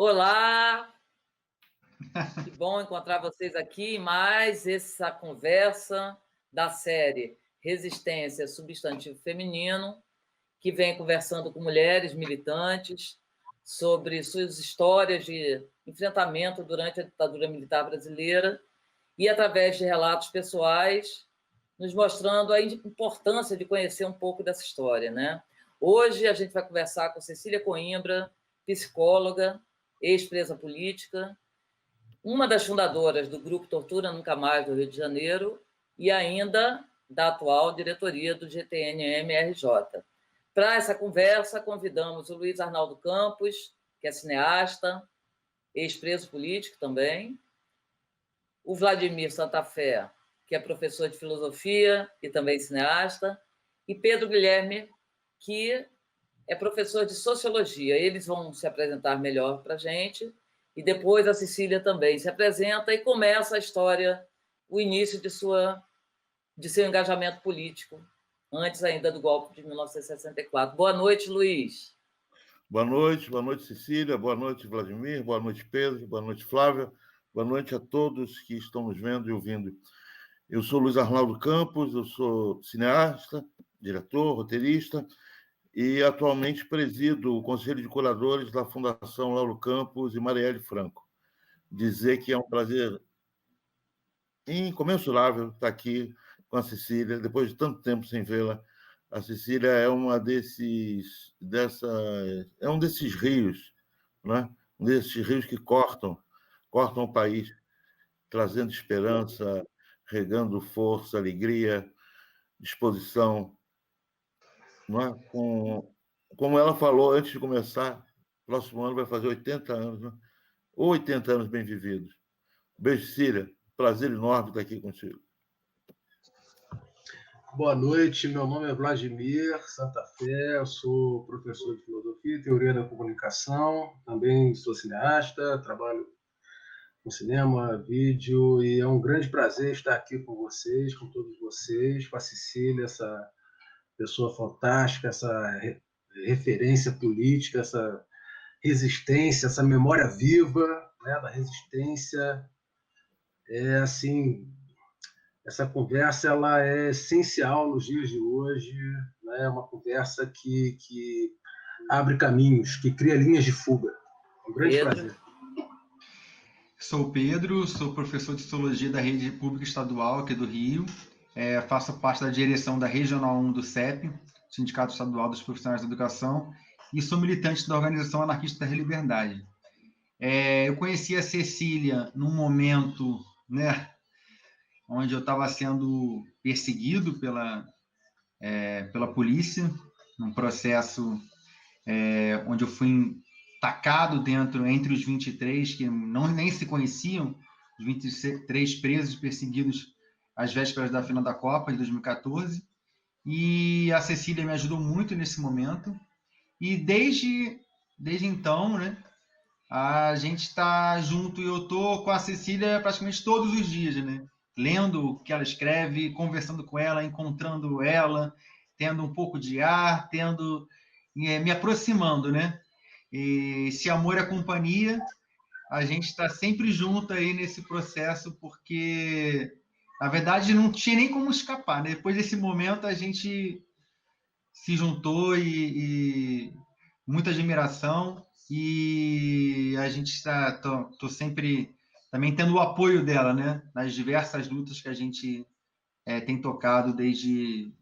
Olá, que bom encontrar vocês aqui em mais essa conversa da série Resistência Substantivo Feminino, que vem conversando com mulheres militantes sobre suas histórias de enfrentamento durante a ditadura militar brasileira e, através de relatos pessoais, nos mostrando a importância de conhecer um pouco dessa história, né? Hoje a gente vai conversar com Cecília Coimbra, psicóloga, ex-presa política, uma das fundadoras do Grupo Tortura Nunca Mais do Rio de Janeiro e ainda da atual diretoria do GTNM-RJ. Para essa conversa, convidamos o Luiz Arnaldo Campos, que é cineasta, ex-preso político também, o Vladimir Santa Fé, que é professor de filosofia e também cineasta, e Pedro Guilherme, que é professor de sociologia. Eles vão se apresentar melhor para a gente, e depois a Cecília também se apresenta e começa a história, o início de seu engajamento político, antes ainda do golpe de 1964. Boa noite, Luiz. Boa noite, Cecília, boa noite, Vladimir, boa noite, Pedro, boa noite, Flávia, boa noite a todos que estão nos vendo e ouvindo. Eu sou Luiz Arnaldo Campos, eu sou cineasta, diretor, roteirista, e atualmente presido o Conselho de Curadores da Fundação Lauro Campos e Marielle Franco. Dizer que é um prazer incomensurável estar aqui com a Cecília, depois de tanto tempo sem vê-la. A Cecília é um desses rios, né? Um desses rios que cortam o país, trazendo esperança, regando força, alegria, disposição, não é? Como ela falou antes de começar, próximo ano vai fazer 80 anos, né? 80 anos bem vividos. Beijo, Cecília. Prazer enorme estar aqui contigo. Boa noite, meu nome é Vladimir Santa Fé, eu sou professor de filosofia e teoria da comunicação, também sou cineasta, trabalho com cinema, vídeo, e é um grande prazer estar aqui com vocês, com todos vocês, com a Cecília, essa pessoa fantástica, essa referência política, essa resistência, essa memória viva, né, da resistência. É assim, essa conversa ela é essencial nos dias de hoje, né? É uma conversa que abre caminhos, que cria linhas de fuga. É um grande prazer. Sou o Pedro, sou professor de Sociologia da Rede Pública Estadual aqui do Rio, faço parte da direção da Regional 1 do CEP, Sindicato Estadual dos Profissionais da Educação, e sou militante da Organização Anarquista da Reliberdade. Eu conheci a Cecília num momento, né, onde eu estava sendo perseguido pela polícia, num processo onde eu fui tacado entre os 23, que nem se conheciam, os 23 presos perseguidos às vésperas da final da Copa de 2014, e a Cecília me ajudou muito nesse momento, e desde então, né, a gente está junto, e eu estou com a Cecília praticamente todos os dias, né, lendo o que ela escreve, conversando com ela, encontrando ela, tendo um pouco de ar, me aproximando, né? E se amor é companhia, a gente está sempre junto aí nesse processo, porque, na verdade, não tinha nem como escapar, né? Depois desse momento, a gente se juntou e muita admiração, e a gente tô sempre também tendo o apoio dela, né? Nas diversas lutas que a gente tem tocado desde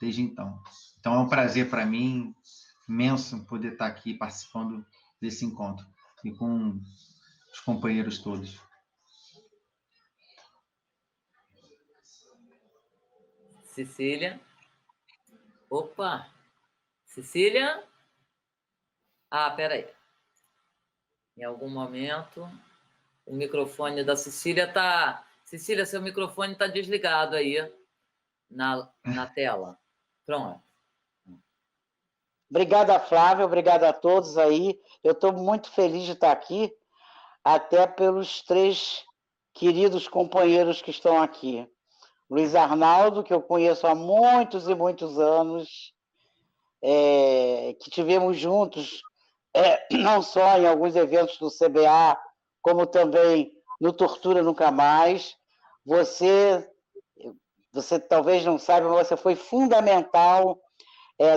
então. Então, é um prazer para mim, imenso, poder estar aqui participando desse encontro e com os companheiros todos. Cecília. Opa! Cecília? Peraí. Em algum momento, o microfone da Cecília está... Cecília, seu microfone está desligado aí na tela. Pronto. Obrigada, Flávia, obrigada a todos aí. Eu estou muito feliz de estar aqui, até pelos 3 queridos companheiros que estão aqui. Luiz Arnaldo, que eu conheço há muitos e muitos anos, que tivemos juntos não só em alguns eventos do CBA, como também no Tortura Nunca Mais. Você talvez não saiba, mas você foi fundamental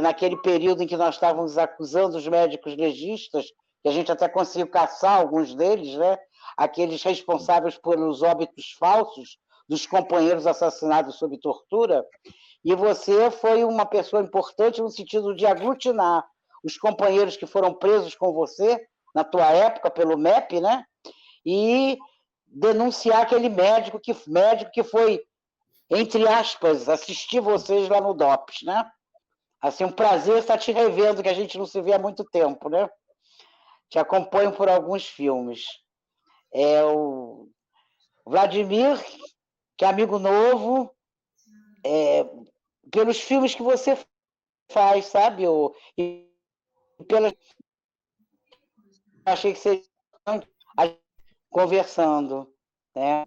naquele período em que nós estávamos acusando os médicos legistas, que a gente até conseguiu caçar alguns deles, né? Aqueles responsáveis pelos óbitos falsos dos companheiros assassinados sob tortura, e você foi uma pessoa importante no sentido de aglutinar os companheiros que foram presos com você, na tua época, pelo MEP, né? E denunciar aquele médico que foi, entre aspas, assistir vocês lá no DOPS, né? Assim, um prazer estar te revendo, que a gente não se vê há muito tempo, né? Te acompanho por alguns filmes. O Vladimir, que é amigo novo, pelos filmes que você faz, sabe? E achei que seria conversando, né?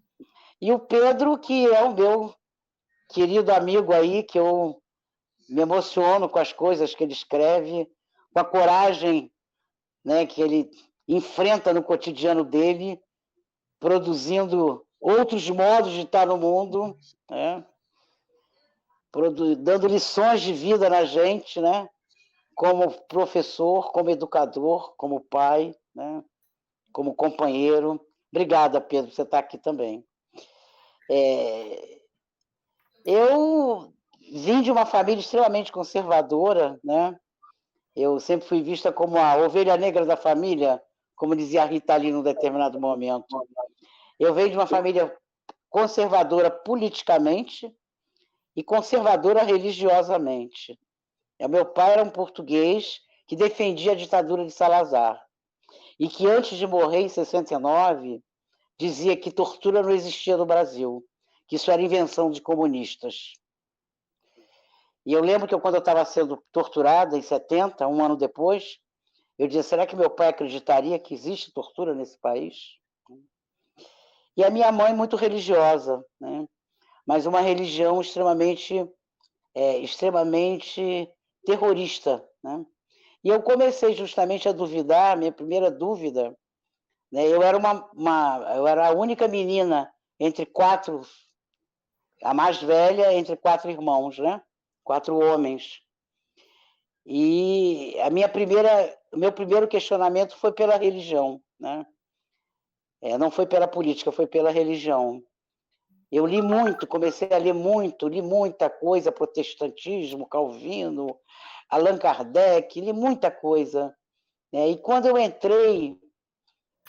E o Pedro, que é o meu querido amigo aí, que eu me emociono com as coisas que ele escreve, com a coragem, né, que ele enfrenta no cotidiano dele, produzindo outros modos de estar no mundo, né? Dando lições de vida na gente, né? Como professor, como educador, como pai, né? Como companheiro. Obrigada, Pedro, por você estar aqui também. Eu vim de uma família extremamente conservadora, né? Eu sempre fui vista como a ovelha negra da família, como dizia a Rita Lee num determinado momento. Eu venho de uma família conservadora politicamente e conservadora religiosamente. O meu pai era um português que defendia a ditadura de Salazar e que, antes de morrer, em 69, dizia que tortura não existia no Brasil, que isso era invenção de comunistas. E eu lembro que quando eu estava sendo torturada, em 70, um ano depois, eu dizia, será que meu pai acreditaria que existe tortura nesse país? E a minha mãe, muito religiosa, né? Mas uma religião extremamente terrorista, né? E eu comecei justamente a duvidar, minha primeira dúvida, né? Eu era a única menina entre 4, a mais velha entre 4 irmãos, né? 4 homens. E o meu primeiro questionamento foi pela religião, né? Não foi pela política, foi pela religião. Eu li muito, comecei a ler muito, li muita coisa, protestantismo, Calvino, Allan Kardec, li muita coisa. Né? E quando eu entrei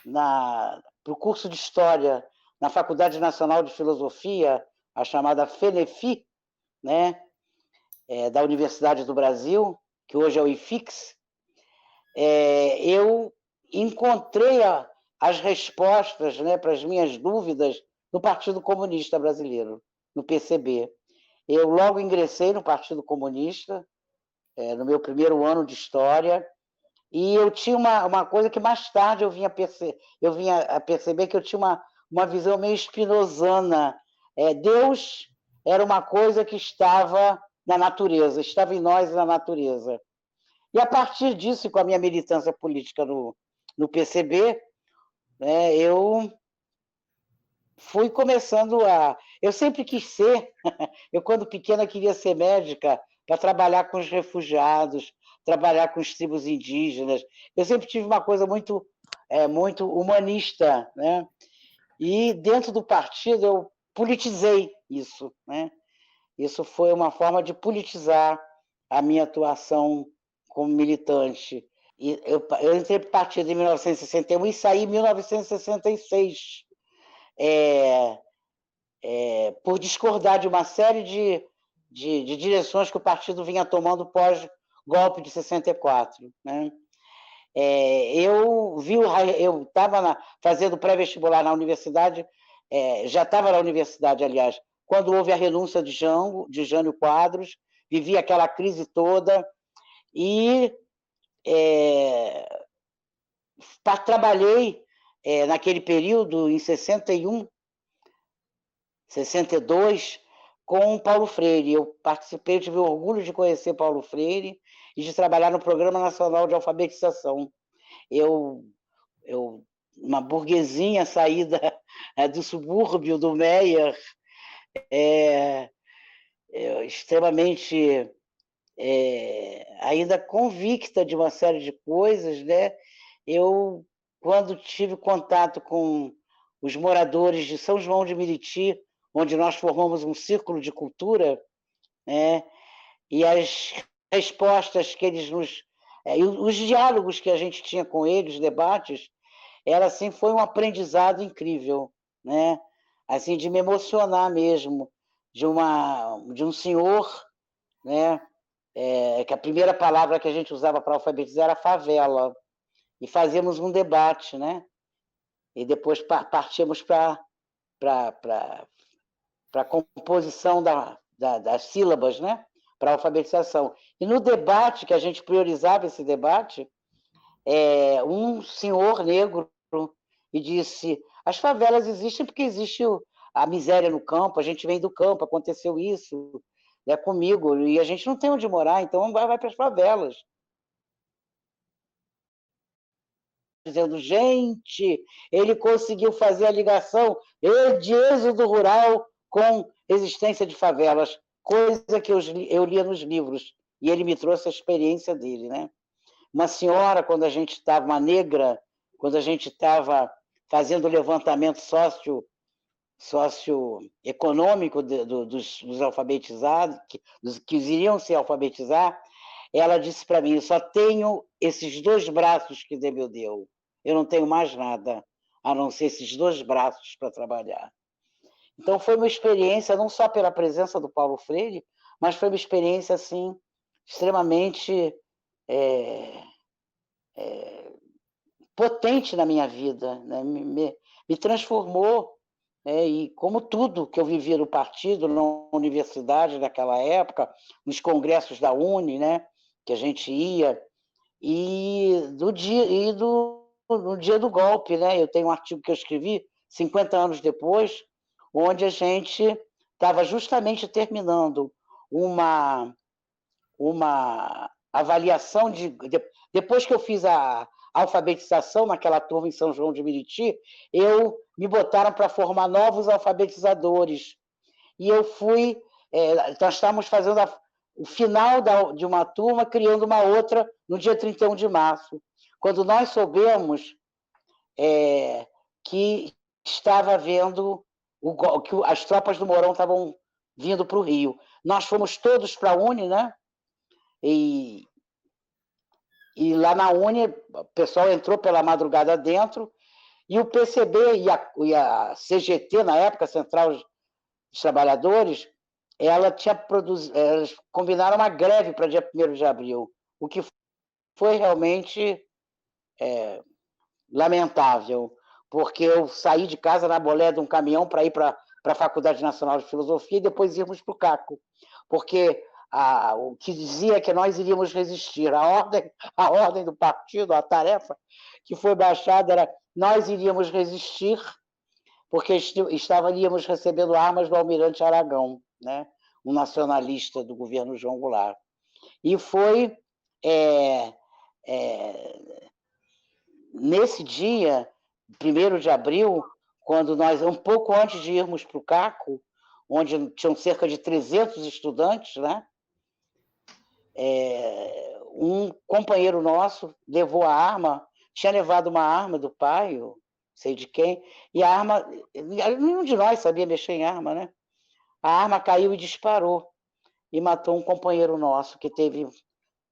para o curso de História na Faculdade Nacional de Filosofia, a chamada FENEFI, né? Da Universidade do Brasil, que hoje é o IFIX, eu encontrei as respostas, né, para as minhas dúvidas no Partido Comunista Brasileiro, no PCB. Eu logo ingressei no Partido Comunista, no meu primeiro ano de História, e eu tinha uma coisa que mais tarde eu vinha a perceber que eu tinha uma visão meio spinozana. Deus era uma coisa que estava na natureza, estava em nós e na natureza. E a partir disso, com a minha militância política no PCB, né, eu fui começando eu sempre quis ser, eu quando pequena queria ser médica para trabalhar com os refugiados, trabalhar com os tribos indígenas. Eu sempre tive uma coisa muito humanista, né? E dentro do partido eu politizei isso, né? Isso foi uma forma de politizar a minha atuação como militante. E eu entrei para o partido em 1961 e saí em 1966, por discordar de uma série de direções que o partido vinha tomando pós-golpe de 64. Né? Eu estava fazendo pré-vestibular na universidade, já estava na universidade, aliás, quando houve a renúncia de Jânio Quadros, vivi aquela crise toda e trabalhei naquele período, em 61, 62, com Paulo Freire. Eu participei, tive o orgulho de conhecer Paulo Freire e de trabalhar no Programa Nacional de Alfabetização. Eu, uma burguesinha saída do subúrbio do Meier, extremamente ainda convicta de uma série de coisas, né? Eu, quando tive contato com os moradores de São João de Meriti, onde nós formamos um círculo de cultura, né? E as respostas que eles nos... os diálogos que a gente tinha com eles, os debates, assim, foi um aprendizado incrível, né? Assim, de me emocionar mesmo, de um senhor, né? Que a primeira palavra que a gente usava para alfabetizar era favela, e fazíamos um debate, né? E depois partimos para a composição das sílabas, né? Para a alfabetização. E no debate, que a gente priorizava esse debate, um senhor negro e disse: as favelas existem porque existe a miséria no campo, a gente vem do campo, aconteceu isso comigo, e a gente não tem onde morar, então vai para as favelas. Dizendo, gente, ele conseguiu fazer a ligação de êxodo rural com existência de favelas, coisa que eu lia nos livros, e ele me trouxe a experiência dele, né? Uma senhora, quando a gente estava, uma negra, quando a gente estava fazendo o levantamento socioeconômico dos alfabetizados, que iriam se alfabetizar, ela disse para mim: eu só tenho esses 2 braços que Deus me deu, eu não tenho mais nada, a não ser esses 2 braços para trabalhar. Então, foi uma experiência, não só pela presença do Paulo Freire, mas foi uma experiência, assim, extremamente potente na minha vida, né? Me transformou, e como tudo que eu vivia no partido, na universidade naquela época, nos congressos da Uni, né? Que a gente ia, e no dia do golpe, né? Eu tenho um artigo que eu escrevi 50 anos depois, onde a gente estava justamente terminando uma avaliação depois que eu fiz a alfabetização naquela turma em São João de Meriti, me botaram para formar novos alfabetizadores. E eu fui... nós estávamos fazendo o final de uma turma, criando uma outra no dia 31 de março. Quando nós soubemos que estava havendo... que as tropas do Mourão estavam vindo para o Rio. Nós fomos todos para a Uni, né? E lá na Uni, o pessoal entrou pela madrugada dentro, e o PCB e a CGT, na época, Central dos Trabalhadores, elas combinaram uma greve para dia 1º de abril, o que foi realmente lamentável, porque eu saí de casa na bolé de um caminhão para ir para a Faculdade Nacional de Filosofia e depois irmos para o CACO, porque o que dizia que nós iríamos resistir, a ordem do partido, a tarefa que foi baixada era: nós iríamos resistir, porque estaríamos recebendo armas do almirante Aragão, né? Um nacionalista do governo João Goulart. E foi nesse dia, 1º de abril, quando nós, um pouco antes de irmos para o CACO, onde tinham cerca de 300 estudantes, né? Um companheiro nosso levou a arma, tinha levado uma arma do pai, eu sei de quem, e a arma, nenhum de nós sabia mexer em arma, né? A arma caiu e disparou, e matou um companheiro nosso, que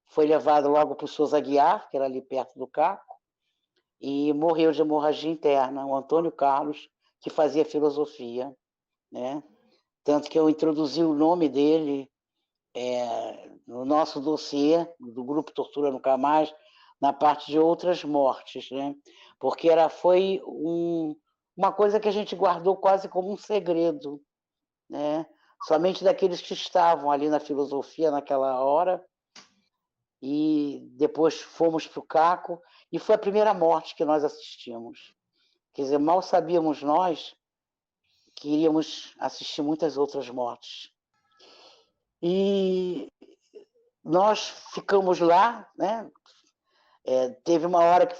foi levado logo para o Souza Aguiar, que era ali perto do CACO, e morreu de hemorragia interna, o Antônio Carlos, que fazia filosofia, né? Tanto que eu introduzi o nome dele no nosso dossiê do Grupo Tortura Nunca Mais, na parte de outras mortes, né? Porque foi uma coisa que a gente guardou quase como um segredo, né? Somente daqueles que estavam ali na filosofia naquela hora, e depois fomos para o CACO, e foi a primeira morte que nós assistimos. Quer dizer, mal sabíamos nós que iríamos assistir muitas outras mortes. E nós ficamos lá, né? Teve uma hora que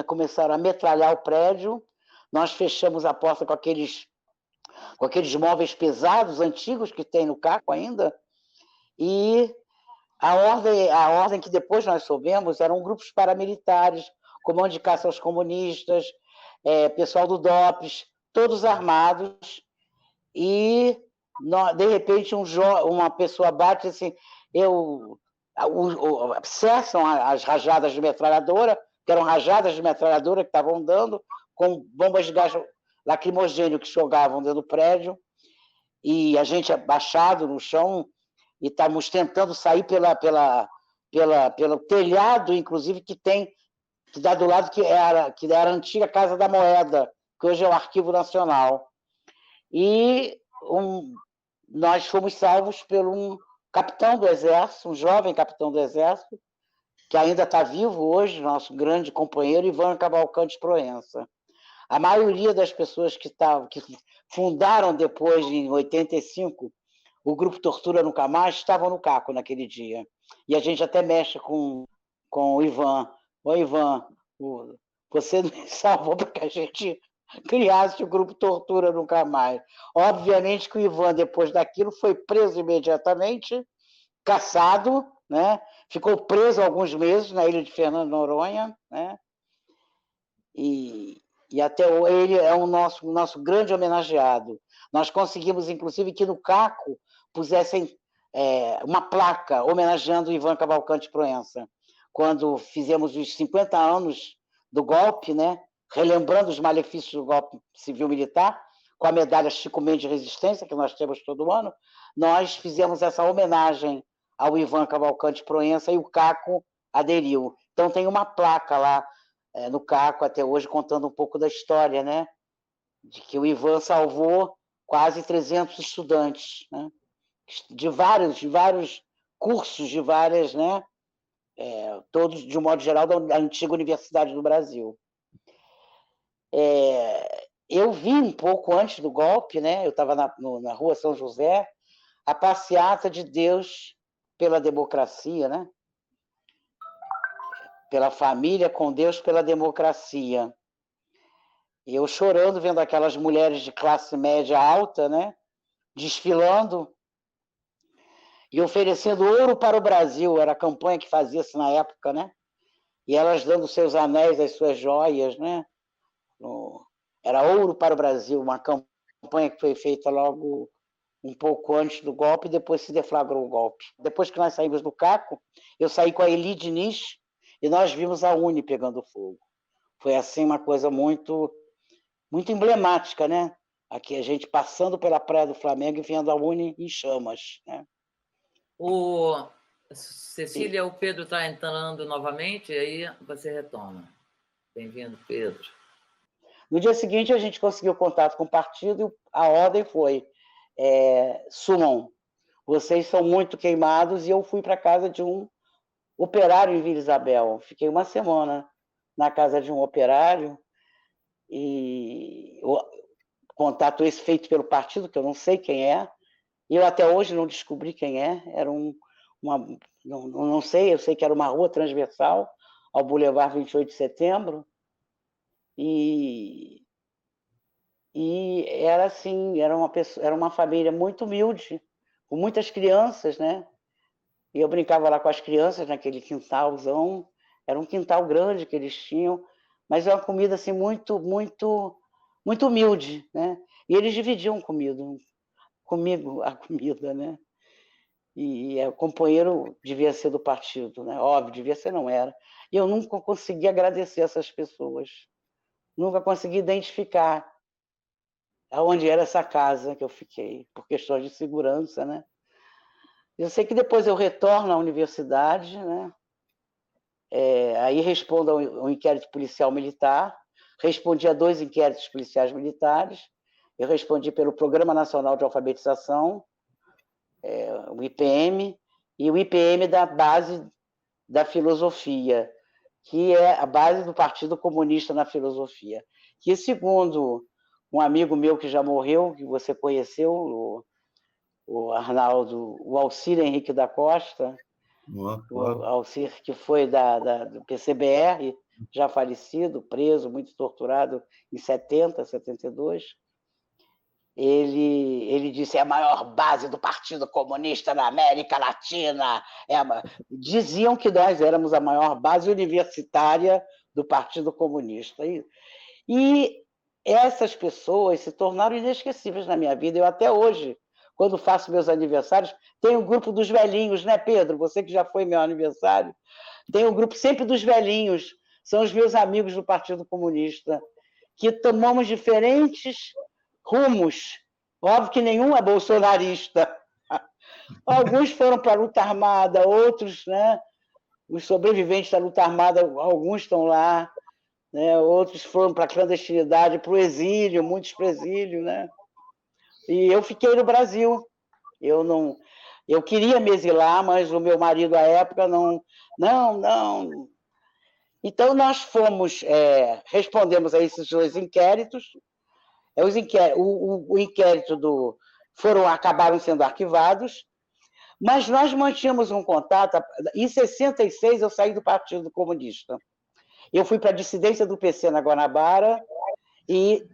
começaram a metralhar o prédio, nós fechamos a porta com aqueles móveis pesados, antigos, que tem no CACO ainda, e a ordem que depois nós soubemos eram grupos paramilitares, Comando de Caça aos Comunistas, pessoal do DOPS, todos armados, e de repente uma pessoa bate assim, cessam as rajadas de metralhadora, que eram rajadas de metralhadora que estavam dando, com bombas de gás lacrimogêneo que jogavam dentro do prédio, e a gente abaixado no chão, e estávamos tentando sair pelo telhado, inclusive, que dá do lado, que era a antiga Casa da Moeda, que hoje é o Arquivo Nacional. E nós fomos salvos por um capitão do Exército, um jovem capitão do Exército, que ainda está vivo hoje, nosso grande companheiro, Ivan Cavalcante Proença. A maioria das pessoas que fundaram depois, em 85, o Grupo Tortura Nunca Mais, estavam no CACO naquele dia. E a gente até mexe com o Ivan. Ô, Ivan, você nos salvou para que a gente criasse o Grupo Tortura Nunca Mais. Obviamente que o Ivan, depois daquilo, foi preso imediatamente, caçado, né? Ficou preso alguns meses na ilha de Fernando de Noronha, né? E até ele é o nosso grande homenageado. Nós conseguimos, inclusive, que no CACO pusessem uma placa homenageando o Ivan Cavalcante Proença. Quando fizemos os 50 anos do golpe, né? Relembrando os malefícios do golpe civil-militar, com a medalha Chico Mendes de Resistência, que nós temos todo ano, nós fizemos essa homenagem ao Ivan Cavalcante Proença e o CACO aderiu. Então tem uma placa lá no CACO até hoje contando um pouco da história, né? De que o Ivan salvou quase 300 estudantes, né? De vários cursos, de várias, né? Todos, de um modo geral, da antiga Universidade do Brasil. Eu vi um pouco antes do golpe, né? Eu estava na Rua São José, a passeata de Deus pela democracia, né? Pela família, com Deus, pela democracia. E eu chorando, vendo aquelas mulheres de classe média alta, né? Desfilando e oferecendo ouro para o Brasil, era a campanha que fazia-se na época, né? E elas dando seus anéis, as suas joias, né? Era Ouro para o Brasil, uma campanha que foi feita logo um pouco antes do golpe, e depois se deflagrou o golpe. Depois que nós saímos do CACO, eu saí com a Eli Diniz e nós vimos a Uni pegando fogo. Foi assim uma coisa muito, muito emblemática, né? Aqui a gente passando pela Praia do Flamengo e vendo a Uni em chamas, né? Cecília, o Pedro está entrando novamente, aí você retoma. Bem-vindo, Pedro. No dia seguinte, a gente conseguiu contato com o partido e a ordem foi: sumam, vocês são muito queimados. E eu fui para a casa de um operário em Vila Isabel. Fiquei uma semana na casa de um operário e o contato esse feito pelo partido, que eu não sei quem é. Eu até hoje não descobri quem é. Era não sei, eu sei que era uma rua transversal ao Boulevard 28 de Setembro. E era assim, era uma família muito humilde, com muitas crianças, né? E eu brincava lá com as crianças naquele quintalzão. Era um quintal grande que eles tinham, mas é uma comida assim muito, muito, muito humilde, né? E eles dividiam comigo a comida, né? E o companheiro devia ser do partido, né? Óbvio, devia ser, não era. E eu nunca consegui agradecer essas pessoas. Nunca consegui identificar aonde era essa casa que eu fiquei, por questões de segurança, né? Eu sei que depois eu retorno à universidade, né? Aí respondo ao inquérito policial militar, respondi a 2 inquéritos policiais militares, eu respondi pelo Programa Nacional de Alfabetização, o IPM, e o IPM da base da filosofia, que é a base do Partido Comunista na filosofia, que, segundo um amigo meu que já morreu, que você conheceu, o Arnaldo, o Alcir Henrique da Costa, Claro. Alcir, que foi do PCBR, já falecido, preso, muito torturado em 70, 72. Ele disse: é a maior base do Partido Comunista na América Latina. Diziam que nós éramos a maior base universitária do Partido Comunista. E essas pessoas se tornaram inesquecíveis na minha vida. Eu até hoje, quando faço meus aniversários, tenho o grupo dos velhinhos, né, Pedro? Você que já foi meu aniversário, tem o grupo sempre dos velhinhos, são os meus amigos do Partido Comunista, que tomamos diferentes rumos. Óbvio que nenhum é bolsonarista. Alguns foram para a luta armada, outros, né, os sobreviventes da luta armada, alguns estão lá, né, outros foram para a clandestinidade, para o exílio, muitos para o exílio, né? E eu fiquei no Brasil. Eu queria me exilar, mas o meu marido à época não. Então nós respondemos a esses 2 inquéritos. O inquérito acabaram sendo arquivados, mas nós mantínhamos um contato. Em 66 eu saí do Partido Comunista. Eu fui para a dissidência do PC na Guanabara e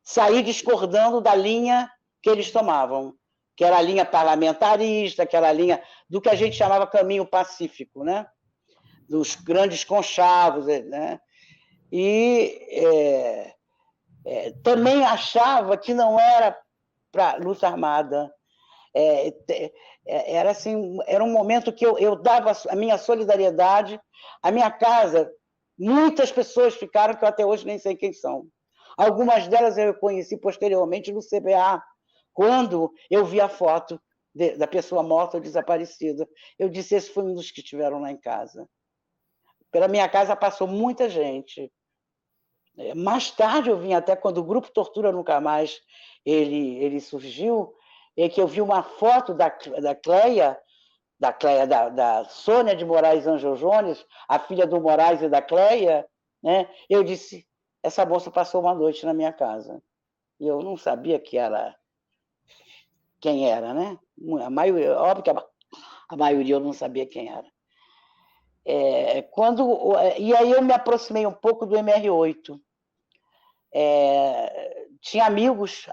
saí discordando da linha que eles tomavam, que era a linha parlamentarista, que era a linha do que a gente chamava caminho pacífico, né? Dos grandes conchavos, né? E também achava que não era para luta armada. Era assim, era um momento que eu dava a minha solidariedade. A minha casa, muitas pessoas ficaram que eu até hoje nem sei quem são. Algumas delas eu conheci posteriormente no CBA, quando eu vi a foto da pessoa morta ou desaparecida. Eu disse: esse foi um dos que estiveram lá em casa. Pela minha casa passou muita gente. Mais tarde eu vim, até quando o grupo Tortura Nunca Mais ele surgiu, que eu vi uma foto da Sônia de Moraes Anjo Jones, a filha do Moraes e da Cleia, né? Eu disse: essa moça passou uma noite na minha casa. E eu não sabia quem era, né? A maioria, óbvio que a maioria eu não sabia quem era. E aí eu me aproximei um pouco do MR8. Tinha amigos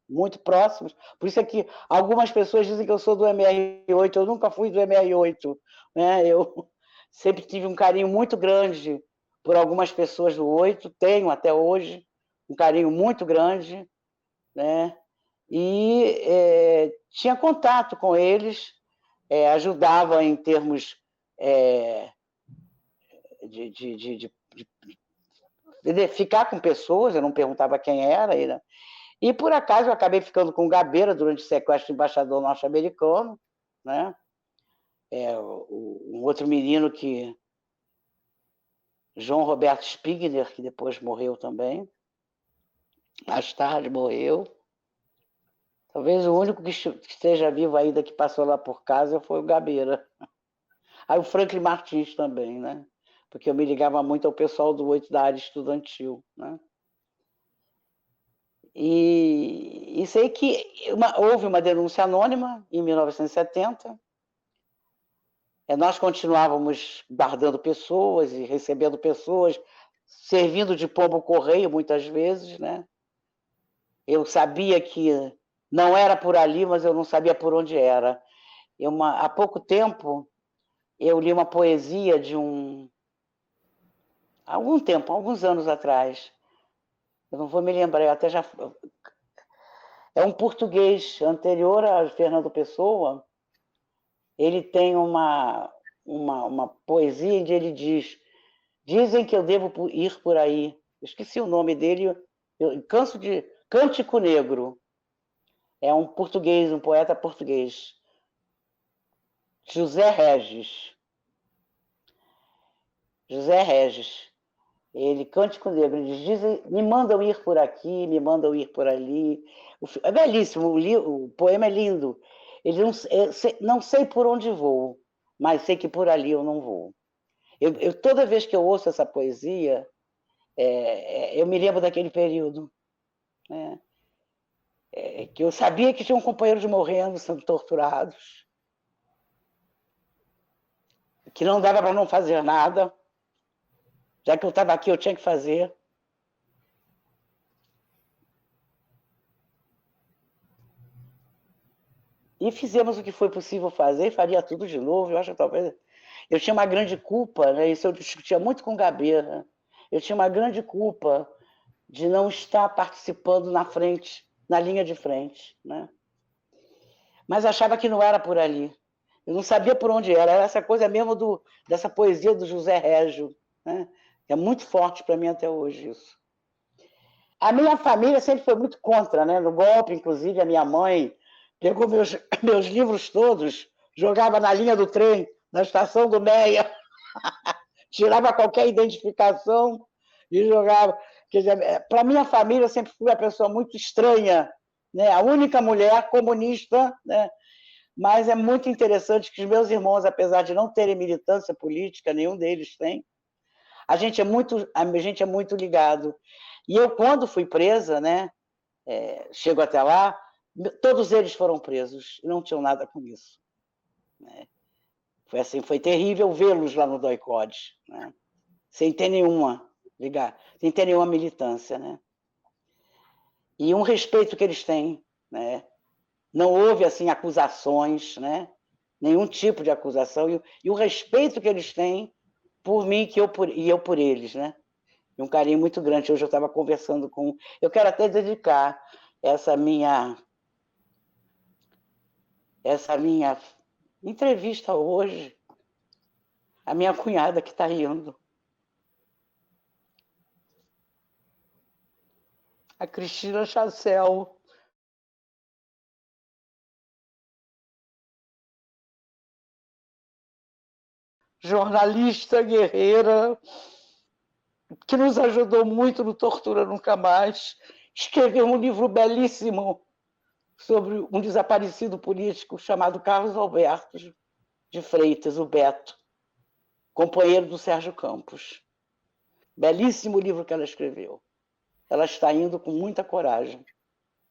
muito próximos, por isso é que algumas pessoas dizem que eu sou do MR8, eu nunca fui do MR8, né? Eu sempre tive um carinho muito grande por algumas pessoas do 8, tenho até hoje um carinho muito grande, né? E tinha contato com eles, ajudava em termos de ficar com pessoas, eu não perguntava quem era. E, por acaso, eu acabei ficando com o Gabeira durante o sequestro do embaixador norte-americano, né? Um outro menino João Roberto Spigner, que depois morreu também, mais tarde morreu. Talvez o único que esteja vivo ainda que passou lá por casa foi o Gabeira. Aí o Franklin Martins também, né? Porque eu me ligava muito ao pessoal do 8 da área estudantil, né? E sei que houve uma denúncia anônima em 1970. Nós continuávamos guardando pessoas e recebendo pessoas, servindo de pombo-correio muitas vezes, né? Eu sabia que não era por ali, mas eu não sabia por onde era. Há pouco tempo, eu li uma poesia de alguns anos atrás. Eu não vou me lembrar, eu até já... É um português anterior a Fernando Pessoa. Ele tem uma poesia onde ele diz: dizem que eu devo ir por aí. Eu esqueci o nome dele, Cântico Negro. É um português, um poeta português. José Regis. Ele, Cântico Negro, eles dizem: me mandam ir por aqui, me mandam ir por ali. É belíssimo, o poema é lindo. Ele não sei por onde vou, mas sei que por ali eu não vou. Toda vez que eu ouço essa poesia, eu me lembro daquele período, né? Que eu sabia que tinham companheiros morrendo, sendo torturados. que não dava para não fazer nada. Já que eu estava aqui, eu tinha que fazer. E fizemos o que foi possível fazer, faria tudo de novo. Eu acho que talvez... Eu tinha uma grande culpa, né? Isso eu discutia muito com o Gabeira. Eu tinha uma grande culpa de não estar participando na frente, na linha de frente, né? Mas achava que não era por ali. Eu não sabia por onde era. Era essa coisa mesmo dessa poesia do José Régio, né? É muito forte para mim até hoje isso. A minha família sempre foi muito contra, né? No golpe, inclusive, a minha mãe pegou meus livros todos, jogava na linha do trem, na estação do Meia, tirava qualquer identificação e jogava. Quer dizer, para minha família, eu sempre fui uma pessoa muito estranha, né? A única mulher comunista, né? Mas é muito interessante que os meus irmãos, apesar de não terem militância política, nenhum deles tem, a gente é muito ligado. E eu, quando fui presa, né, chego até lá, todos eles foram presos, não tinham nada com isso. Né? Foi assim, foi terrível vê-los lá no DOI-CODE, né? Sem ter nenhuma militância, né? E um respeito que eles têm, né? Não houve assim acusações, né? Nenhum tipo de acusação, e o respeito que eles têm por mim e eu por eles, né? E um carinho muito grande. Hoje eu estava conversando com... Eu quero até dedicar essa minha entrevista hoje à minha cunhada que está indo. A Cristina Chassel. Jornalista, guerreira, que nos ajudou muito no Tortura Nunca Mais. Escreveu um livro belíssimo sobre um desaparecido político chamado Carlos Alberto de Freitas, o Beto, companheiro do Sérgio Campos. Belíssimo livro que ela escreveu. Ela está indo com muita coragem,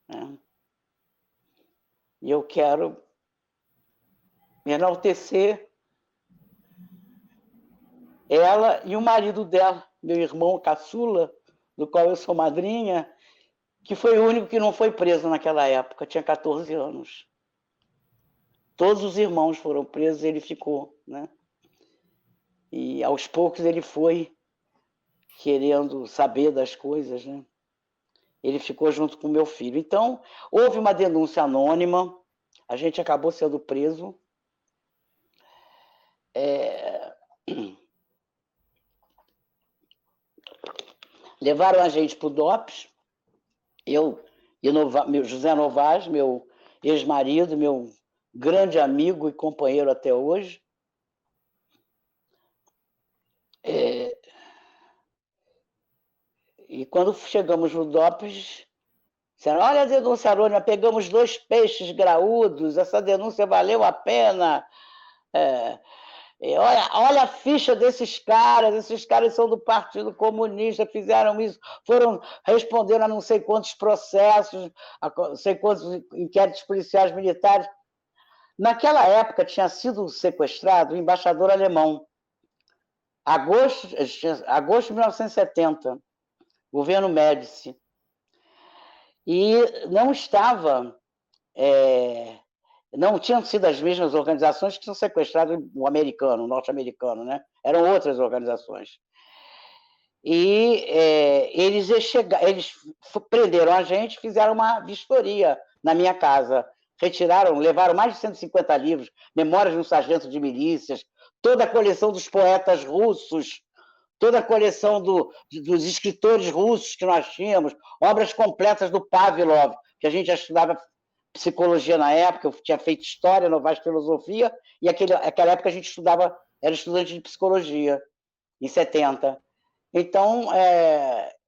né? E eu quero me enaltecer ela e o marido dela, meu irmão caçula, do qual eu sou madrinha, que foi o único que não foi preso naquela época, tinha 14 anos. Todos os irmãos foram presos e ele ficou, né? E aos poucos ele foi querendo saber das coisas, né? Ele ficou junto com meu filho. Então, houve uma denúncia anônima, a gente acabou sendo preso. Levaram a gente para o DOPS, eu e meu José Novaes, meu ex-marido, meu grande amigo e companheiro até hoje. E quando chegamos no DOPS, disseram, olha a denúncia anônima, pegamos 2 peixes graúdos, essa denúncia valeu a pena. Olha a ficha desses caras são do Partido Comunista, fizeram isso, responderam a não sei quantos processos, a não sei quantos inquéritos policiais militares. Naquela época tinha sido sequestrado o embaixador alemão, agosto de 1970, governo Médici, e não estava... não tinham sido as mesmas organizações que tinham sequestrado o norte-americano, né? Eram outras organizações. E eles prenderam a gente, fizeram uma vistoria na minha casa, levaram mais de 150 livros, Memórias de um Sargento de Milícias, toda a coleção dos poetas russos, toda a coleção dos escritores russos que nós tínhamos, obras completas do Pavlov, que a gente já estudava psicologia na época, eu tinha feito história, Novaes filosofia, e naquela época a gente era estudante de psicologia, em 70. Então,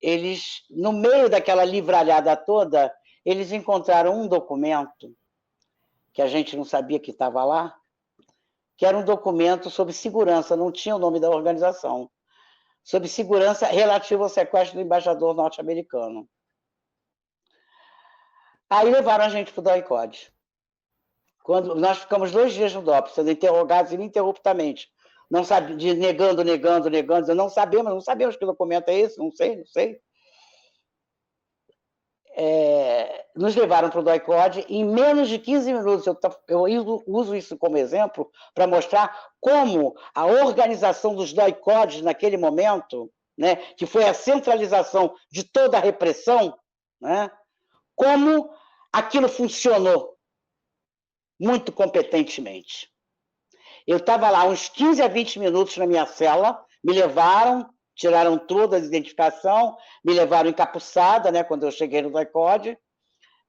eles, no meio daquela livralhada toda, eles encontraram um documento, que a gente não sabia que estava lá, que era um documento sobre segurança, não tinha o nome da organização, sobre segurança relativa ao sequestro do embaixador norte-americano. Aí levaram a gente para o DOI-CODE. Quando nós ficamos 2 dias no DOPS, sendo interrogados ininterruptamente não sabe, negando, não sabemos que documento é esse, não sei. Nos levaram para o DOI-CODE em menos de 15 minutos. Eu uso isso como exemplo para mostrar como a organização dos DOI-CODES naquele momento, né, que foi a centralização de toda a repressão, né, como aquilo funcionou muito competentemente. Eu estava lá uns 15 a 20 minutos na minha cela, me levaram, tiraram toda a identificação, me levaram encapuçada, né, quando eu cheguei no DOI-CODE.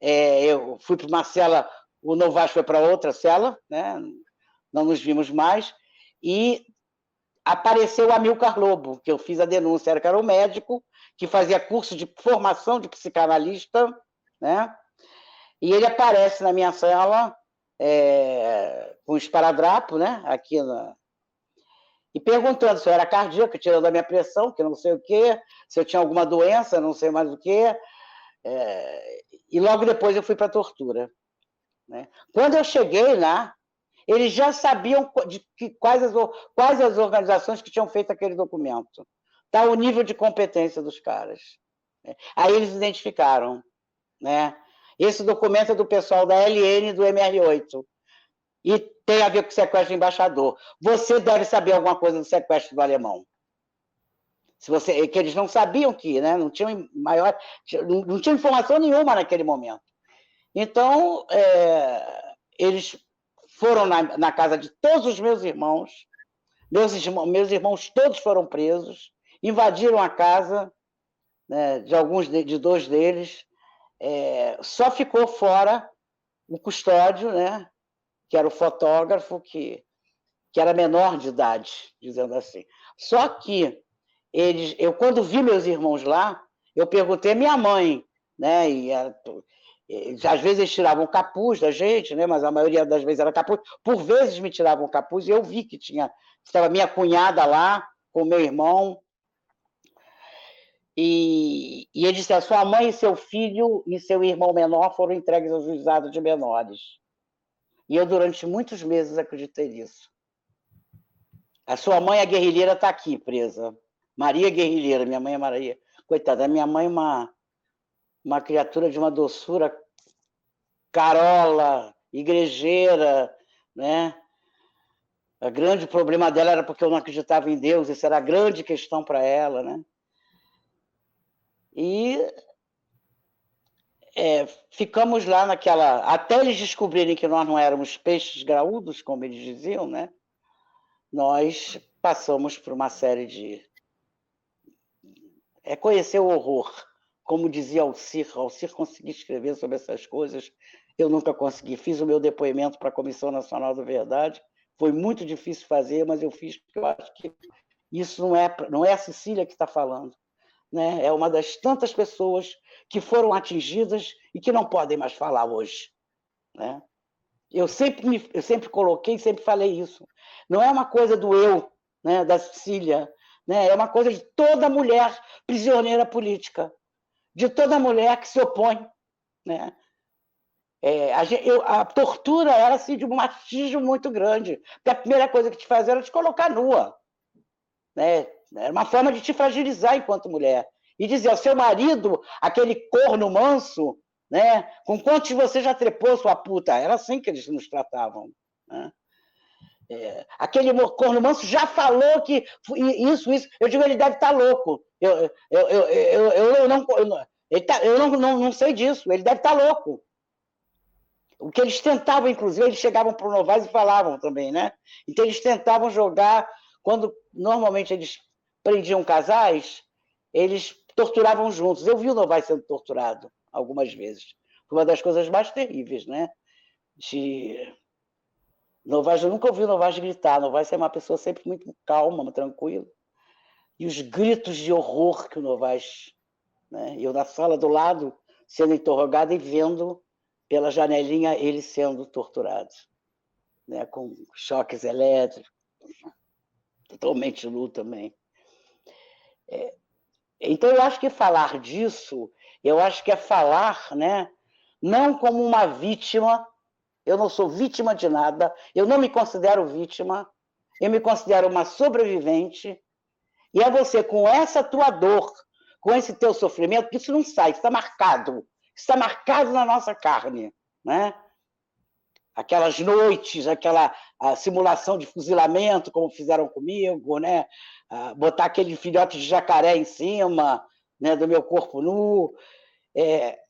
Eu fui para uma cela, o Novaes foi para outra cela, né, não nos vimos mais, e apareceu o Amilcar Lobo, que eu fiz a denúncia, era um médico que fazia curso de formação de psicanalista, né, e ele aparece na minha cela com esparadrapo, né, aqui e perguntando se eu era cardíaco, tirando a minha pressão, que não sei o quê, se eu tinha alguma doença, não sei mais o quê. E logo depois eu fui para a tortura, né? Quando eu cheguei lá, eles já sabiam quais as organizações que tinham feito aquele documento. Tá o nível de competência dos caras, né? Aí eles identificaram, né? Esse documento é do pessoal da LN e do MR8. E tem a ver com o sequestro do embaixador. Você deve saber alguma coisa do sequestro do alemão. Que eles não sabiam que, né? Não tinha informação nenhuma naquele momento. Então, eles foram na casa de todos os meus irmãos. Meus irmãos todos foram presos, invadiram a casa, né, de 2 deles. Só ficou fora o custódio, né, que era o fotógrafo, que era menor de idade, dizendo assim. Só que eu, quando vi meus irmãos lá, eu perguntei à minha mãe, né, às vezes eles tiravam o capuz da gente, né, mas a maioria das vezes era capuz. Por vezes me tiravam o capuz e eu vi que estava minha cunhada lá com meu irmão. E ele disse: a sua mãe e seu filho e seu irmão menor foram entregues ao juizado de menores. E eu, durante muitos meses, acreditei nisso. A sua mãe, a guerrilheira, está aqui, presa. Maria Guerrilheira, minha mãe é Maria. Coitada, a minha mãe é uma criatura de uma doçura, carola, igrejeira, né? O grande problema dela era porque eu não acreditava em Deus, isso era a grande questão para ela, né? E ficamos lá até eles descobrirem que nós não éramos peixes graúdos, como eles diziam, né? Nós passamos por uma série de... conhecer o horror. Como dizia Alcir conseguia escrever sobre essas coisas, eu nunca consegui. Fiz o meu depoimento para a Comissão Nacional da Verdade, foi muito difícil fazer, mas eu fiz, porque eu acho que isso não é a Cecília que está falando, né? É uma das tantas pessoas que foram atingidas e que não podem mais falar hoje, né? Eu sempre coloquei, sempre falei isso. Não é uma coisa do eu, né, da Cecília, né? É uma coisa de toda mulher prisioneira política, de toda mulher que se opõe, né? A tortura era assim, de um machismo muito grande, porque a primeira coisa que te fazia era te colocar nua, né? Era uma forma de te fragilizar enquanto mulher. E dizer ao seu marido, aquele corno manso, né? Com quantos você já trepou, sua puta? Era assim que eles nos tratavam, né? Aquele corno manso já falou que isso. Eu digo, ele deve estar louco. Eu não sei disso, ele deve estar louco. O que eles tentavam, inclusive, eles chegavam para o Novaes e falavam também, né? Então eles tentavam jogar, quando normalmente eles prendiam casais, eles torturavam juntos. Eu vi o Novaes sendo torturado algumas vezes. Foi uma das coisas mais terríveis, né? Novaes, eu nunca ouvi o Novaes gritar. Novaes é uma pessoa sempre muito calma, tranquila. E os gritos de horror que o Novaes, né? Eu na sala do lado, sendo interrogado e vendo pela janelinha ele sendo torturado, né? Com choques elétricos, totalmente nu também. Então, eu acho que falar disso, eu acho que é falar, né, não como uma vítima. Eu não sou vítima de nada, eu não me considero vítima, eu me considero uma sobrevivente, e é você, com essa tua dor, com esse teu sofrimento, que isso não sai, está marcado na nossa carne, né? Aquelas noites, aquela simulação de fuzilamento, como fizeram comigo, né? Botar aquele filhote de jacaré em cima, né, do meu corpo nu.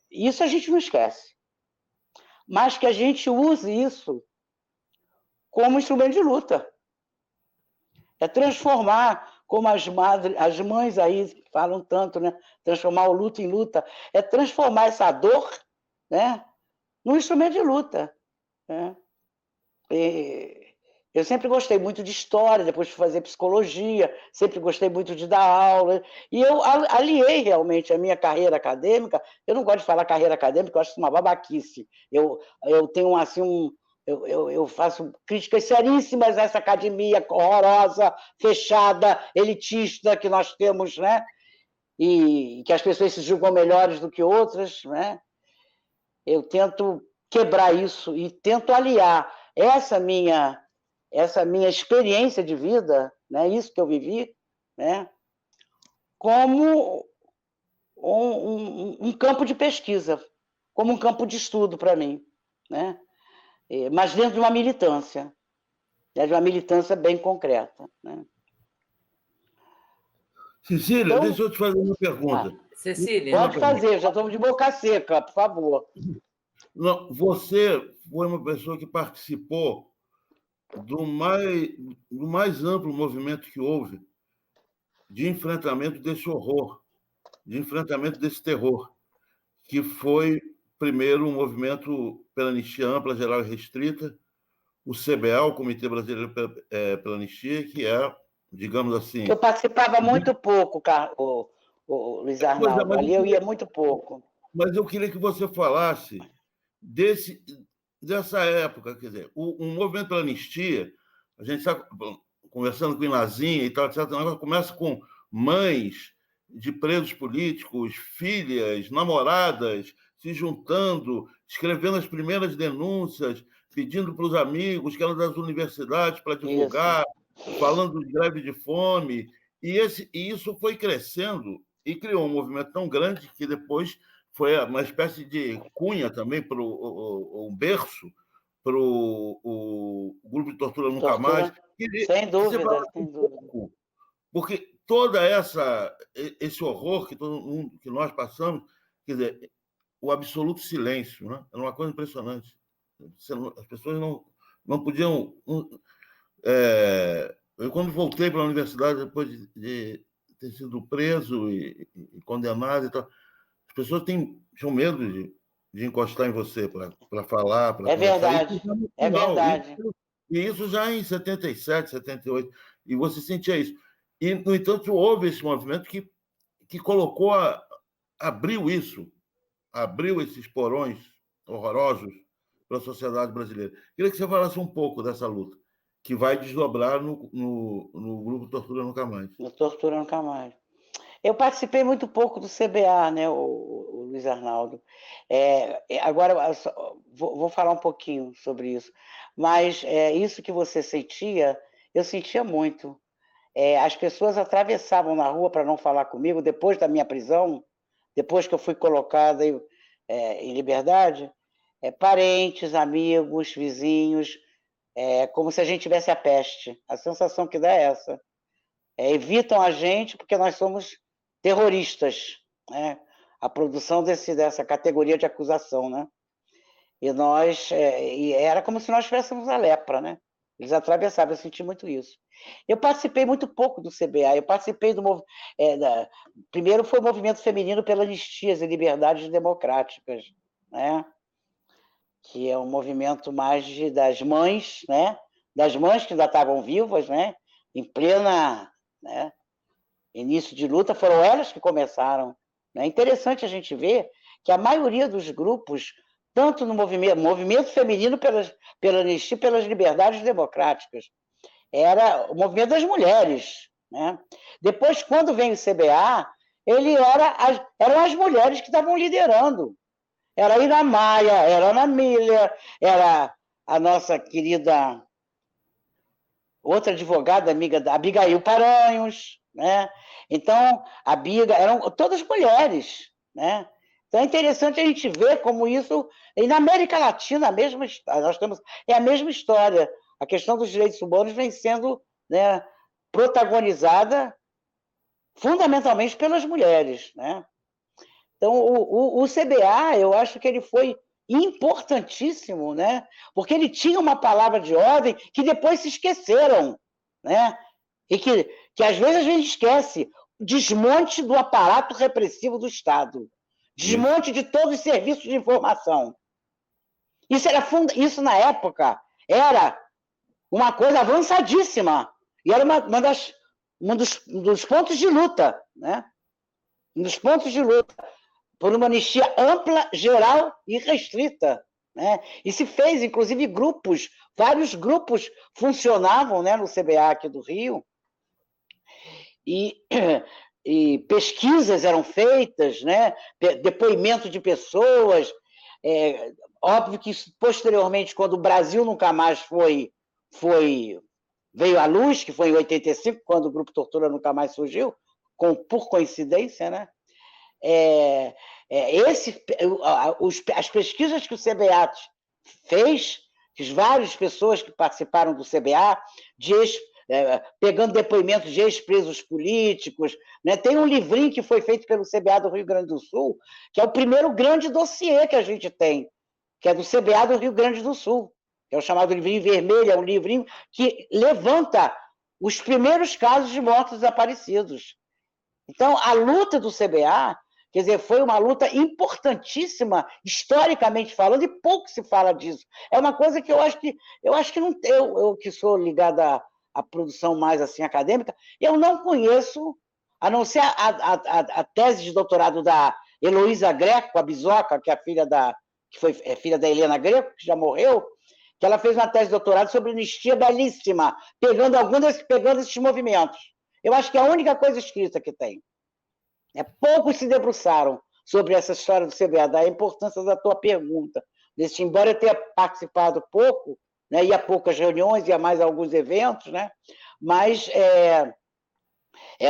Isso a gente não esquece. Mas que a gente use isso como instrumento de luta. É transformar, como as mães aí falam tanto, né? Transformar o luto em luta. É transformar essa dor, né, num instrumento de luta. Né? Eu sempre gostei muito de história, depois de fazer psicologia, sempre gostei muito de dar aula, e eu aliei realmente a minha carreira acadêmica. Eu não gosto de falar carreira acadêmica, eu acho isso uma babaquice. Eu tenho assim eu faço críticas seríssimas a essa academia horrorosa, fechada, elitista que nós temos, né? E que as pessoas se julgam melhores do que outras, né? Eu tento quebrar isso e tento aliar essa minha experiência de vida, né, isso que eu vivi, né, como um campo de pesquisa, como um campo de estudo para mim, né, mas dentro de uma militância bem concreta. Né. Cecília, então, deixa eu te fazer uma pergunta. Cecília, pode fazer, já estou de boca seca, por favor. Não, você foi uma pessoa que participou do mais amplo movimento que houve de enfrentamento desse horror, de enfrentamento desse terror, que foi, primeiro, um movimento pela anistia ampla, geral e restrita, o CBA, o Comitê Brasileiro pela Anistia, que é, digamos assim... Eu participava muito pouco, o Luiz Arnaldo, ali eu ia muito pouco. Mas eu queria que você falasse dessa época, quer dizer, o movimento pela anistia, a gente está conversando com o Inazinha e tal, etc., começa com mães de presos políticos, filhas, namoradas, se juntando, escrevendo as primeiras denúncias, pedindo para os amigos que eram das universidades para divulgar, falando de greve de fome, e isso foi crescendo e criou um movimento tão grande que depois foi uma espécie de cunha também para um berço para o Grupo de Tortura Nunca Mais. Sem dúvida, sem dúvida. Porque todo esse horror que nós passamos, quer dizer, o absoluto silêncio, né? Era uma coisa impressionante. As pessoas não podiam... Eu, quando voltei para a universidade, depois de ter sido preso e condenado e tal, as pessoas tinham medo de encostar em você para falar. É verdade, é verdade. E isso já em 77, 78, e você sentia isso. E, no entanto, houve esse movimento que colocou, abriu esses porões horrorosos para a sociedade brasileira. Queria que você falasse um pouco dessa luta, que vai desdobrar no Grupo Tortura Nunca Mais. No Tortura Nunca Mais. Eu participei muito pouco do CBA, né, o Luiz Arnaldo. Agora, vou falar um pouquinho sobre isso. Mas isso que você sentia, eu sentia muito. As pessoas atravessavam na rua para não falar comigo, depois da minha prisão, depois que eu fui colocada em liberdade, parentes, amigos, vizinhos, como se a gente tivesse a peste. A sensação que dá é essa. Evitam a gente porque nós somos terroristas, né? A produção dessa categoria de acusação, né? E era como se nós tivéssemos a lepra, né? Eles atravessavam, eu senti muito isso. Eu participei muito pouco do CBA, eu participei primeiro foi o Movimento Feminino pela Anistias e Liberdades Democráticas, né? Que é um movimento mais das mães, né? Das mães que ainda estavam vivas, né? Em plena, né, início de luta, foram elas que começaram. É interessante a gente ver que a maioria dos grupos, tanto no movimento feminino pela anistia e pelas liberdades democráticas, era o movimento das mulheres. Né? Depois, quando vem o CBA, eram as mulheres que estavam liderando. Era a Ina Maia, era a Ana Miller, era a nossa querida... outra advogada, amiga da Abigail Paranhos, né? Então, eram todas mulheres, né? Então é interessante a gente ver como isso, e na América Latina, nós temos, é a mesma história. A questão dos direitos humanos vem sendo, né, protagonizada fundamentalmente pelas mulheres, né? Então, o CBA, eu acho que ele foi importantíssimo, né? Porque ele tinha uma palavra de ordem que depois se esqueceram, né? E que às vezes a gente esquece. Desmonte do aparato repressivo do Estado. Desmonte de todos os serviços de informação. Isso, na época, era uma coisa avançadíssima. E era um dos pontos de luta, né? Um dos pontos de luta por uma anistia ampla, geral e restrita, né? E se fez, inclusive, vários grupos funcionavam, né, no CBA aqui do Rio, e pesquisas eram feitas, né? Depoimento de pessoas. Óbvio que posteriormente, quando o Brasil Nunca Mais veio à luz, que foi em 85, quando o Grupo Tortura Nunca Mais surgiu, por coincidência, né? As pesquisas que o CBA fez, as várias pessoas que participaram do CBA, pegando depoimentos de ex-presos políticos, né? Tem um livrinho que foi feito pelo CBA do Rio Grande do Sul, que é o primeiro grande dossiê que a gente tem, que é do CBA do Rio Grande do Sul, que é o chamado Livrinho Vermelho, é um livrinho que levanta os primeiros casos de mortos desaparecidos. Então, a luta do CBA, quer dizer, foi uma luta importantíssima, historicamente falando, e pouco se fala disso. É uma coisa que eu acho que não, eu que sou ligada à produção mais assim acadêmica, eu não conheço, a não ser a tese de doutorado da Heloísa Greco, a Bisoca, que é filha da Helena Greco, que já morreu, que ela fez uma tese de doutorado sobre anistia belíssima, pegando esses movimentos. Eu acho que é a única coisa escrita que tem. Poucos se debruçaram sobre essa história do CBA, da importância da tua pergunta. Embora eu tenha participado pouco, né, ia a poucas reuniões, ia a mais alguns eventos, né, mas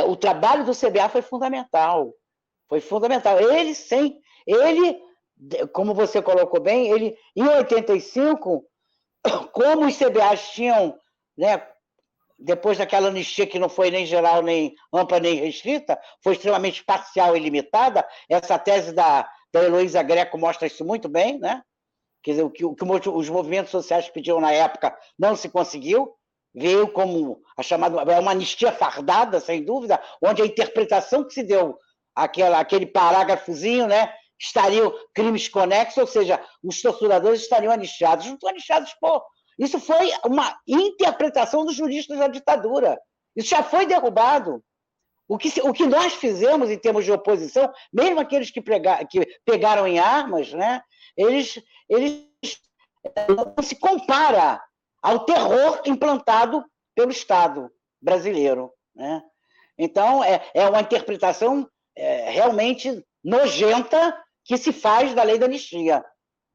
o trabalho do CBA foi fundamental. Foi fundamental. Ele, como você colocou bem, ele, em 85, como os CBAs tinham, né, depois daquela anistia que não foi nem geral, nem ampla, nem restrita, foi extremamente parcial e limitada, essa tese da Heloísa Greco mostra isso muito bem, né? Quer dizer, o que os movimentos sociais pediam na época não se conseguiu, veio como uma anistia fardada, sem dúvida, onde a interpretação que se deu aquele parágrafozinho, né, estariam crimes conexos, ou seja, os torturadores estariam anistiados. Não estão anistiados, isso foi uma interpretação dos juristas da ditadura. Isso já foi derrubado. O que nós fizemos em termos de oposição, mesmo aqueles que pegaram em armas, né, eles não se compara ao terror implantado pelo Estado brasileiro, né? Então, é uma interpretação realmente nojenta que se faz da lei da anistia,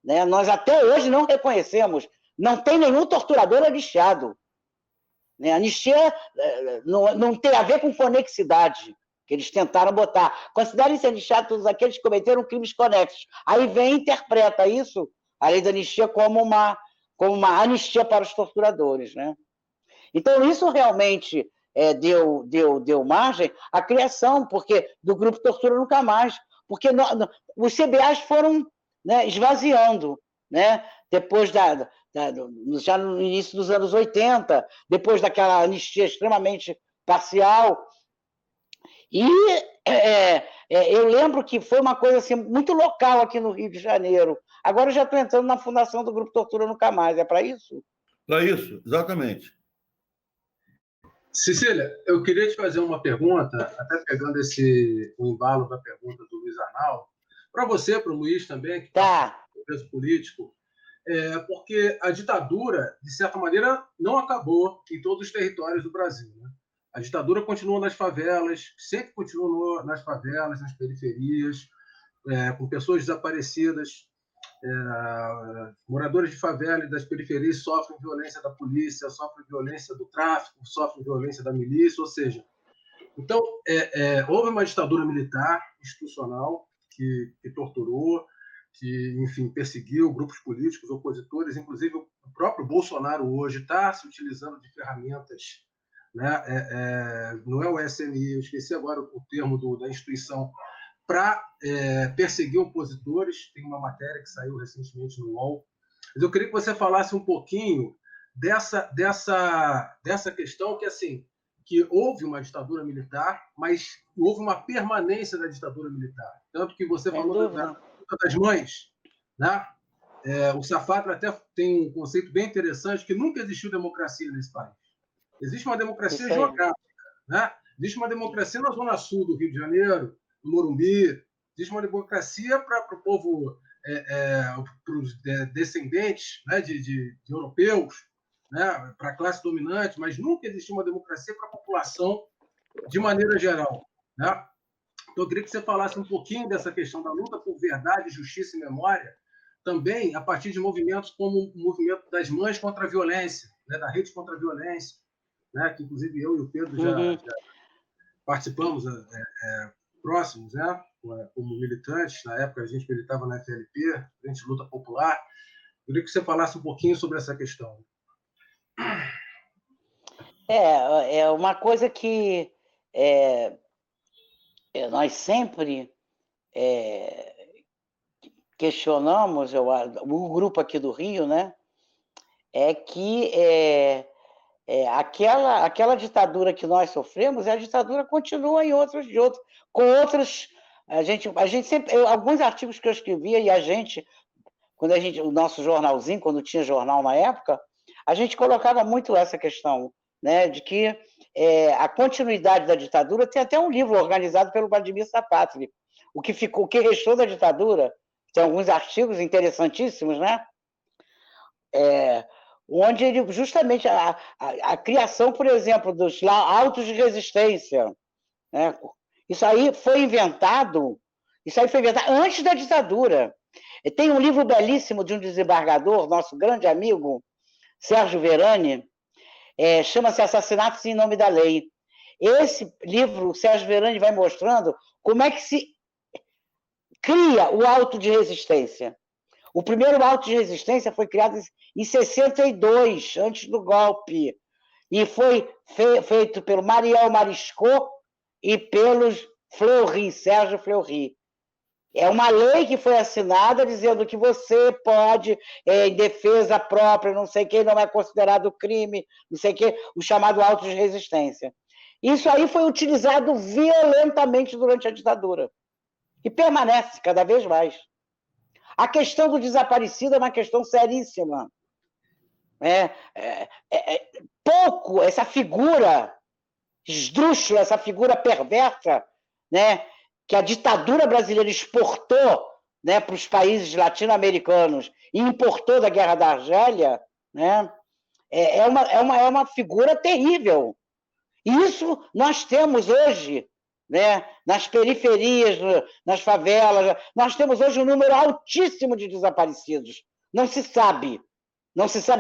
né? Nós até hoje não reconhecemos, não tem nenhum torturador anistiado, né? Anistia não tem a ver com conexidade, que eles tentaram botar. Considerem-se anistiados todos aqueles que cometeram crimes conexos. Aí vem e interpreta isso, a lei da anistia, como uma anistia para os torturadores, né? Então, isso realmente deu margem à criação do Grupo Tortura Nunca Mais, porque os CBAs foram, né, esvaziando, né? Depois já no início dos anos 80, depois daquela anistia extremamente parcial. E eu lembro que foi uma coisa assim, muito local aqui no Rio de Janeiro. Agora eu já estou entrando na fundação do Grupo Tortura Nunca Mais. É para isso? Para isso, exatamente. Cecília, eu queria te fazer uma pergunta, até pegando o embalo da pergunta do Luiz Arnaldo, para você, para o Luiz também, que está no preso político, porque a ditadura, de certa maneira, não acabou em todos os territórios do Brasil, né? A ditadura continua nas favelas, sempre continuou nas favelas, nas periferias, com pessoas desaparecidas. moradores de favela e das periferias sofrem violência da polícia, sofrem violência do tráfico, sofrem violência da milícia, ou seja, então houve uma ditadura militar institucional que torturou, que, enfim, perseguiu grupos políticos, opositores, inclusive o próprio Bolsonaro hoje está se utilizando de ferramentas, né? Não é o SMI, eu esqueci agora o termo da instituição, para perseguir opositores. Tem uma matéria que saiu recentemente no UOL. Mas eu queria que você falasse um pouquinho dessa questão que, assim, que houve uma ditadura militar, mas houve uma permanência da ditadura militar. Tanto que você falou das mães, né? O Safatli até tem um conceito bem interessante, que nunca existiu democracia nesse país. Existe uma democracia geográfica, né? Existe uma democracia na zona sul do Rio de Janeiro, no Morumbi, existe uma democracia para o povo, para os descendentes, né, de europeus, né, para a classe dominante, mas nunca existiu uma democracia para a população de maneira geral, né? Então, eu queria que você falasse um pouquinho dessa questão da luta por verdade, justiça e memória, também a partir de movimentos como o movimento das mães contra a violência, né, da rede contra a violência, né, que inclusive eu e o Pedro já participamos próximos, né, como militantes. Na época a gente militava na FLP, Frente de Luta Popular. Eu queria que você falasse um pouquinho sobre essa questão. É uma coisa que nós sempre questionamos, o grupo aqui do Rio, né, é que aquela ditadura que nós sofremos, a ditadura continua em outros, com outros. A gente sempre, alguns artigos que eu escrevia, e o nosso jornalzinho, quando tinha jornal na época, a gente colocava muito essa questão, né, de que a continuidade da ditadura. Tem até um livro organizado pelo Vladimir Safatli, o que restou da ditadura. Tem alguns artigos interessantíssimos, né? Onde ele, justamente a criação, por exemplo, dos autos de resistência, né? Isso aí foi inventado antes da ditadura. Tem um livro belíssimo de um desembargador, nosso grande amigo, Sérgio Verani, chama-se Assassinatos em Nome da Lei. Esse livro, o Sérgio Verani vai mostrando como é que se cria o auto de resistência. O primeiro auto de resistência foi criado em 62, antes do golpe, e foi feito pelo Mariel Mariscot e pelos Sérgio Fleury. É uma lei que foi assinada dizendo que você pode, em defesa própria, não sei o que, não é considerado crime, não sei o que, o chamado auto de resistência. Isso aí foi utilizado violentamente durante a ditadura e permanece cada vez mais. A questão do desaparecido é uma questão seríssima. Pouco essa figura esdrúxula, essa figura perversa, né, que a ditadura brasileira exportou, né, para os países latino-americanos e importou da Guerra da Argélia, né, é uma figura terrível. Isso nós temos hoje, né, nas periferias, nas favelas. Nós temos hoje um número altíssimo de desaparecidos. Não se sabe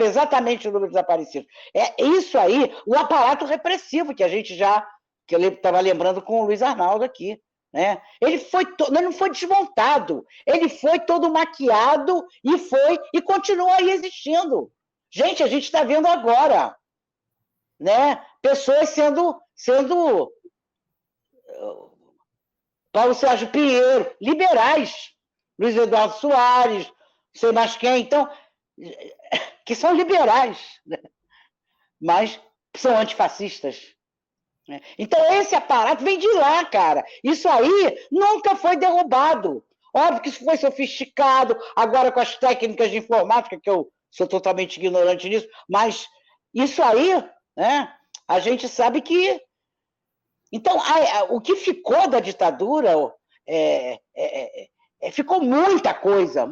exatamente o número de desaparecidos. Isso aí, o aparato repressivo, que eu estava lembrando com o Luiz Arnaldo aqui, né? Ele não foi desmontado, ele foi todo maquiado e continua aí existindo. Gente, a gente está vendo agora, né, pessoas sendo Paulo Sérgio Pinheiro, liberais, Luiz Eduardo Soares, não sei mais quem, então, que são liberais, né, mas são antifascistas. Então, esse aparato vem de lá, cara. Isso aí nunca foi derrubado. Óbvio que isso foi sofisticado, agora com as técnicas de informática, que eu sou totalmente ignorante nisso, mas isso aí, né, a gente sabe que... Então, o que ficou da ditadura, ficou muita coisa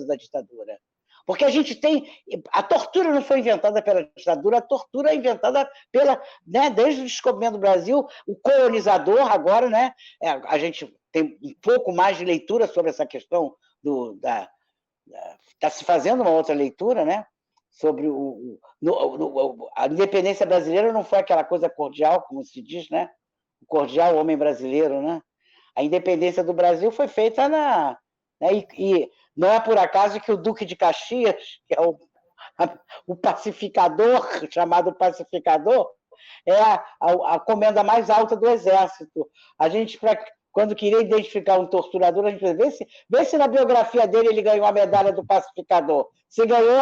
da ditadura. Porque a gente tem... A tortura não foi inventada pela ditadura, a tortura é inventada né, desde o descobrimento do Brasil, o colonizador agora, né? A gente tem um pouco mais de leitura sobre essa questão está se fazendo uma outra leitura, né? Sobre a independência brasileira não foi aquela coisa cordial, como se diz, né? O cordial homem brasileiro, né? A independência do Brasil foi feita né? E não é por acaso que o Duque de Caxias, que é o pacificador, chamado pacificador, é a comenda mais alta do Exército. A gente, quando queria identificar um torturador, a gente vê se na biografia dele ele ganhou a medalha do pacificador. Se ganhou,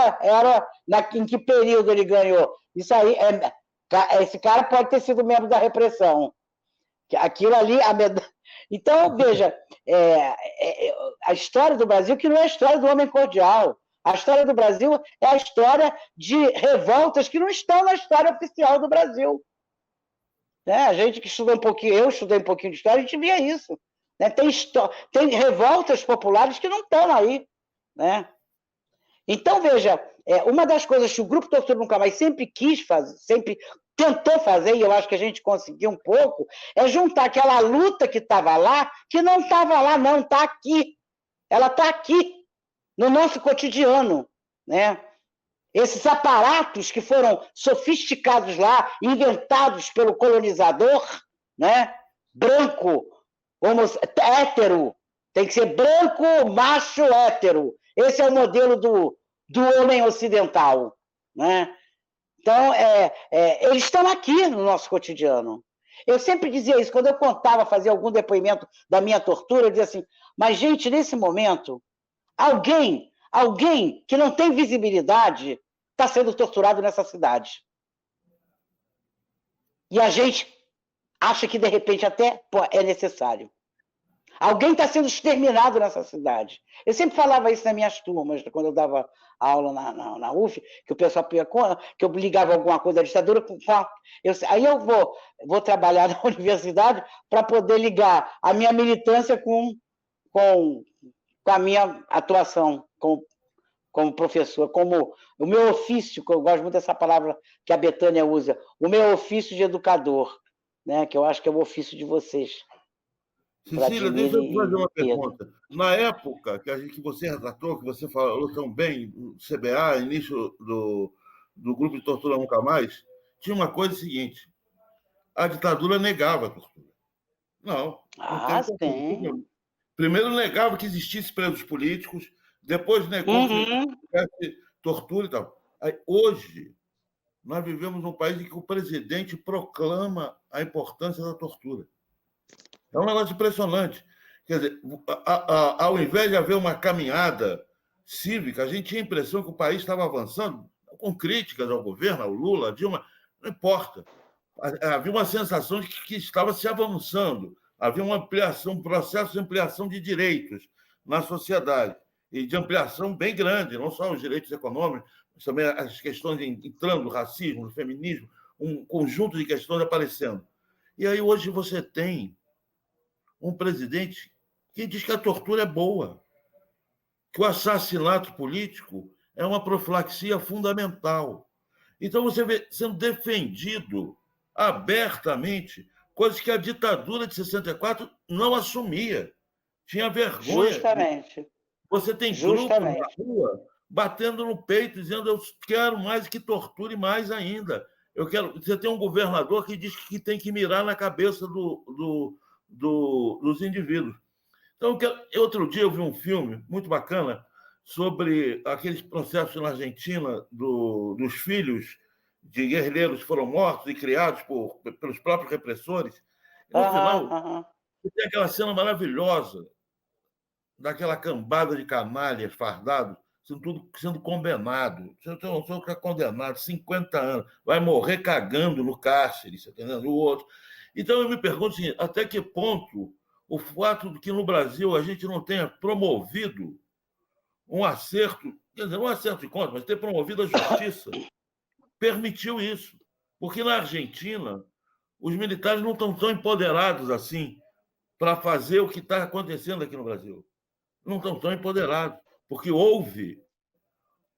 em que período ele ganhou? Isso aí, esse cara pode ter sido membro da repressão. Aquilo ali, Então, veja, a história do Brasil, que não é a história do homem cordial. A história do Brasil é a história de revoltas que não estão na história oficial do Brasil. A gente que estuda um pouquinho, eu estudei um pouquinho de história, a gente via isso. Tem revoltas populares que não estão aí. Né? Então, veja, uma das coisas que o Grupo Tortura Nunca Mais sempre quis fazer, sempre tentou fazer, e eu acho que a gente conseguiu um pouco, é juntar aquela luta que estava lá, que não estava lá, não, está aqui. Ela está aqui, no nosso cotidiano. Né? Esses aparatos que foram sofisticados lá, inventados pelo colonizador, né? Branco, hétero, tem que ser branco, macho, hétero. Esse é o modelo do homem ocidental. Né? Então, eles estão aqui no nosso cotidiano. Eu sempre dizia isso, quando eu contava, fazia algum depoimento da minha tortura, eu dizia assim, mas, gente, nesse momento, alguém que não tem visibilidade está sendo torturado nessa cidade. E a gente acha que, de repente, até é necessário. Alguém está sendo exterminado nessa cidade. Eu sempre falava isso nas minhas turmas, quando eu dava aula na UF, que o pessoal que eu ligava alguma coisa da ditadura. Aí eu vou trabalhar na universidade para poder ligar a minha militância com a minha atuação como professor, como o meu ofício, que eu gosto muito dessa palavra que a Betânia usa, o meu ofício de educador, né, que eu acho que é o ofício de vocês. Cecília, deixa eu te fazer uma pergunta. Na época que você retratou, que você falou tão bem, o CBA, início do Grupo de Tortura Nunca Mais, tinha uma coisa seguinte, a ditadura negava a tortura. Não sim. Primeiro negava que existisse presos políticos, depois negou que existisse tortura e tal. Aí, hoje, nós vivemos num país em que o presidente proclama a importância da tortura. É um negócio impressionante. Quer dizer, ao invés de haver uma caminhada cívica, a gente tinha a impressão que o país estava avançando, com críticas ao governo, ao Lula, a Dilma, não importa. Havia uma sensação de que estava se avançando, havia uma ampliação, um processo de ampliação de direitos na sociedade, e de ampliação bem grande, não só os direitos econômicos, mas também as questões entrando, o racismo, o feminismo, um conjunto de questões aparecendo. E aí hoje você tem um presidente que diz que a tortura é boa, que o assassinato político é uma profilaxia fundamental. Então você vê sendo defendido abertamente coisas que a ditadura de 64 não assumia. Tinha vergonha. Justamente. Você tem grupos na rua batendo no peito, dizendo eu quero mais que torture mais ainda. Você tem um governador que diz que tem que mirar na cabeça dos indivíduos. Então, outro dia eu vi um filme muito bacana sobre aqueles processos na Argentina dos filhos de guerrilheiros que foram mortos e criados pelos próprios repressores. E no final, tem aquela cena maravilhosa daquela cambada de canalhas fardados, sendo condenado. O senhor que é condenado, 50 anos, vai morrer cagando no cárcere, você tá entendendo? O outro. Então, eu me pergunto assim, até que ponto o fato de que no Brasil a gente não tenha promovido um acerto, quer dizer, um acerto de contas, mas ter promovido a justiça, permitiu isso. Porque na Argentina, os militares não estão tão empoderados assim para fazer o que está acontecendo aqui no Brasil. Não estão tão empoderados, porque houve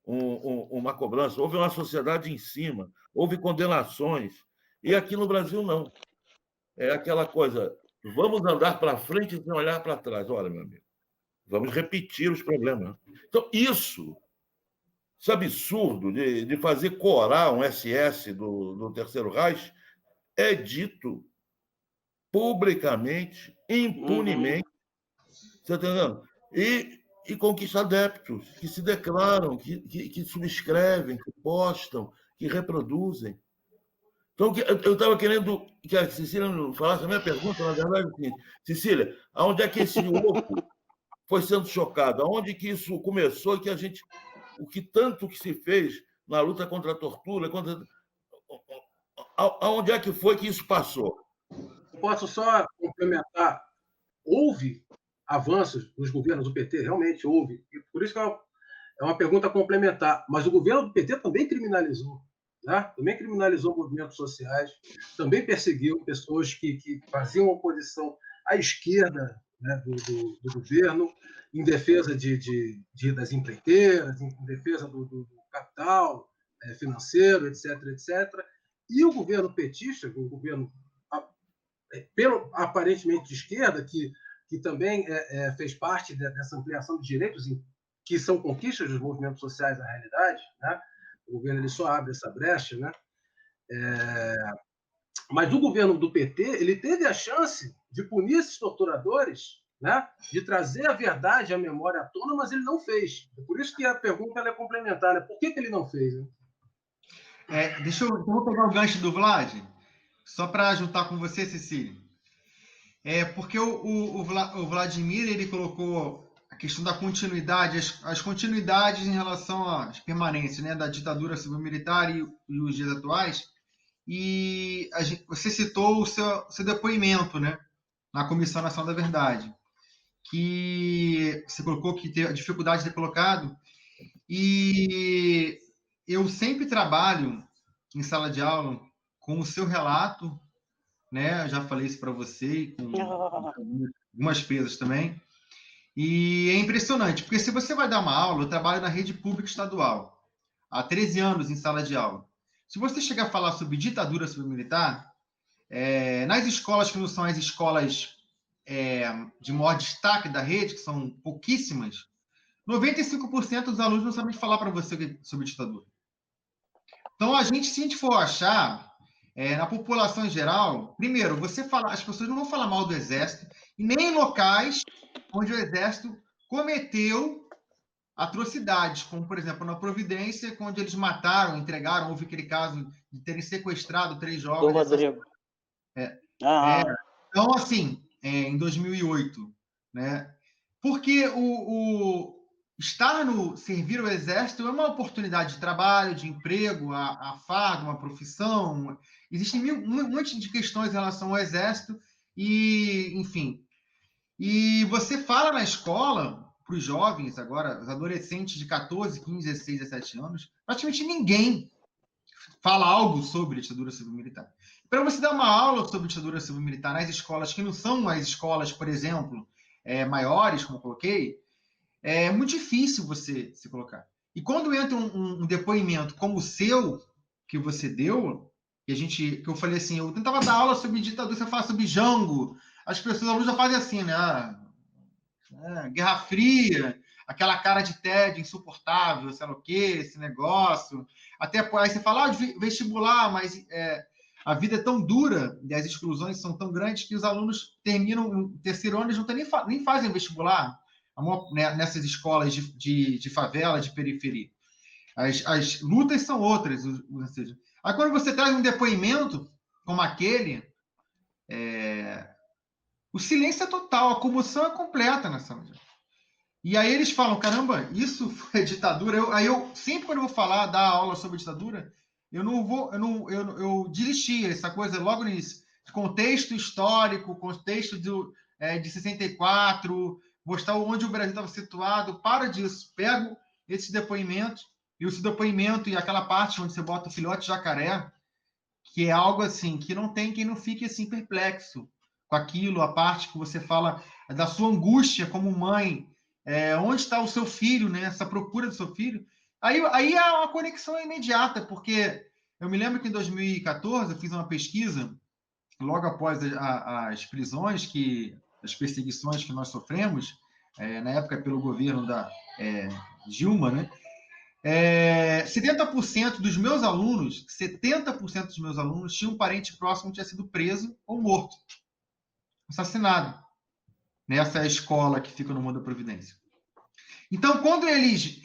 uma cobrança, houve uma sociedade em cima, houve condenações, e aqui no Brasil não. É aquela coisa, vamos andar para frente sem olhar para trás. Olha, meu amigo, Vamos repetir os problemas. Então, esse absurdo de fazer corar um SS do Terceiro Reich é dito publicamente, impunemente. Você está entendendo? E conquista adeptos que se declaram, que subscrevem, que postam, que reproduzem. Então, eu estava querendo que a Cecília falasse. A minha pergunta, na verdade, é o seguinte: Cecília, aonde é que esse ovo foi sendo chocado? Aonde que isso começou? O que tanto que se fez na luta contra a tortura, aonde é que foi que isso passou? Posso só complementar? Houve avanços nos governos do PT, realmente houve. Por isso que é uma pergunta complementar. Mas o governo do PT também criminalizou. Né? Também criminalizou movimentos sociais, também perseguiu pessoas que faziam oposição à esquerda, né, do governo, em defesa das empreiteiras, em defesa do capital financeiro, etc., etc. E o governo petista, o governo aparentemente de esquerda, que também fez parte dessa ampliação de direitos, que são conquistas dos movimentos sociais na realidade, né? O governo ele só abre essa brecha, né? Mas o governo do PT ele teve a chance de punir esses torturadores, né? De trazer a verdade, a memória à tona, mas ele não fez. Por isso que a pergunta é complementar, né? Por que ele não fez? Né? Vou pegar o gancho do Vlad, só para juntar com você, Cecília. Porque o Vladimir ele colocou a questão da continuidade, as continuidades em relação às permanências, né, da ditadura civil-militar e os dias atuais. E você citou o seu depoimento, né, na Comissão Nacional da Verdade, que você colocou que teve a dificuldade de ter colocado. E eu sempre trabalho em sala de aula com o seu relato, né? Já falei isso para você e com algumas presas também. E é impressionante, porque se você vai dar uma aula, eu trabalho na rede pública estadual, há 13 anos em sala de aula. Se você chegar a falar sobre ditadura civil-militar, nas escolas que não são as escolas de maior destaque da rede, que são pouquíssimas, 95% dos alunos não sabem falar para você sobre ditadura. Então, se a gente for achar, na população em geral, primeiro, as pessoas não vão falar mal do Exército, e nem em locais onde o Exército cometeu atrocidades, como, por exemplo, na Providência, onde eles mataram, entregaram, houve aquele caso de terem sequestrado 3 jovens. Rodrigo. Então, assim, em 2008, né? Porque servir o Exército é uma oportunidade de trabalho, de emprego, a farda, uma profissão. Existem um monte de questões em relação ao Exército e, enfim. E você fala na escola, para os jovens agora, os adolescentes de 14, 15, 16, 17 anos, praticamente ninguém fala algo sobre ditadura civil-militar. Para você dar uma aula sobre ditadura civil-militar nas escolas que não são as escolas, por exemplo, maiores, como eu coloquei, é muito difícil você se colocar. E quando entra um depoimento como o seu, que você deu, que eu falei assim, eu tentava dar aula sobre ditadura, você fala sobre Jango, as pessoas, os alunos já fazem assim, né? Guerra Fria, aquela cara de tédio insuportável, sei lá o quê, esse negócio. Até aí você fala, vestibular, mas a vida é tão dura e as exclusões são tão grandes que os alunos terminam o terceiro ano, eles nem fazem vestibular nessas escolas de favela, de periferia. As lutas são outras. Ou seja, aí quando você traz um depoimento como aquele, o silêncio é total, a comoção é completa nessa noite. E aí eles falam, caramba, isso foi ditadura. Sempre quando eu vou dar aula sobre ditadura, eu desisti, essa coisa logo nisso. Contexto histórico, contexto de 64, mostrar onde o Brasil estava situado, para disso, pego esse depoimento e aquela parte onde você bota o filhote de jacaré, que é algo assim, que não tem quem não fique assim perplexo com aquilo, a parte que você fala da sua angústia como mãe, onde está o seu filho, né? Essa procura do seu filho. Aí há uma conexão imediata, porque eu me lembro que em 2014 eu fiz uma pesquisa, logo após as prisões, as perseguições que nós sofremos, na época pelo governo da Dilma, né? 70% dos meus alunos, 70% dos meus alunos tinham um parente próximo que tinha sido preso ou morto, assassinado, nessa escola que fica no Morro da Providência. Então, quando eles